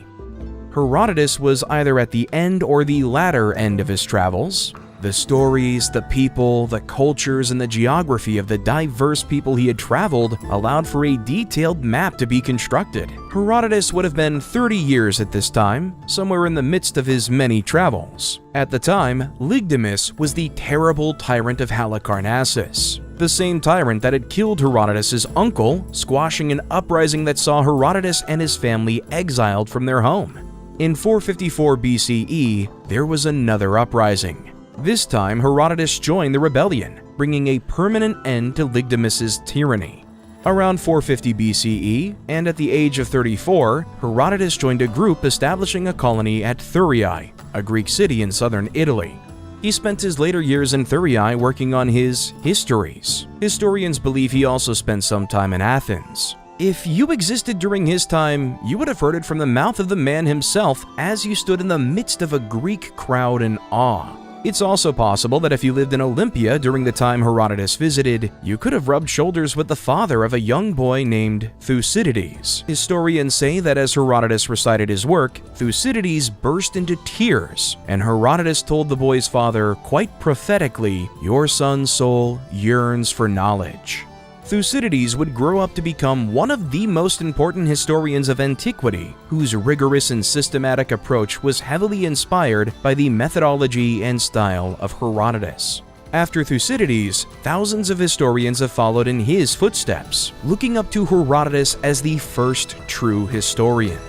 Herodotus was either at the end or the latter end of his travels. The stories, the people, the cultures, and the geography of the diverse people he had traveled allowed for a detailed map to be constructed. Herodotus would have been 30 years at this time, somewhere in the midst of his many travels. At the time, Lygdamis was the terrible tyrant of Halicarnassus, the same tyrant that had killed Herodotus' uncle, squashing an uprising that saw Herodotus and his family exiled from their home. In 454 BCE, there was another uprising. This time, Herodotus joined the rebellion, bringing a permanent end to Lygdamis' tyranny. Around 450 BCE, and at the age of 34, Herodotus joined a group establishing a colony at Thurii, a Greek city in southern Italy. He spent his later years in Thurii working on his Histories. Historians believe he also spent some time in Athens. If you existed during his time, you would have heard it from the mouth of the man himself as you stood in the midst of a Greek crowd in awe. It's also possible that if you lived in Olympia during the time Herodotus visited, you could have rubbed shoulders with the father of a young boy named Thucydides. Historians say that as Herodotus recited his work, Thucydides burst into tears, and Herodotus told the boy's father, quite prophetically, "Your son's soul yearns for knowledge." Thucydides would grow up to become one of the most important historians of antiquity, whose rigorous and systematic approach was heavily inspired by the methodology and style of Herodotus. After Thucydides, thousands of historians have followed in his footsteps, looking up to Herodotus as the first true historian.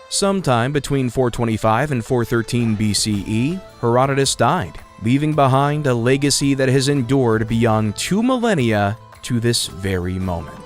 Sometime between 425 and 413 BCE, Herodotus died, leaving behind a legacy that has endured beyond 2 millennia to this very moment.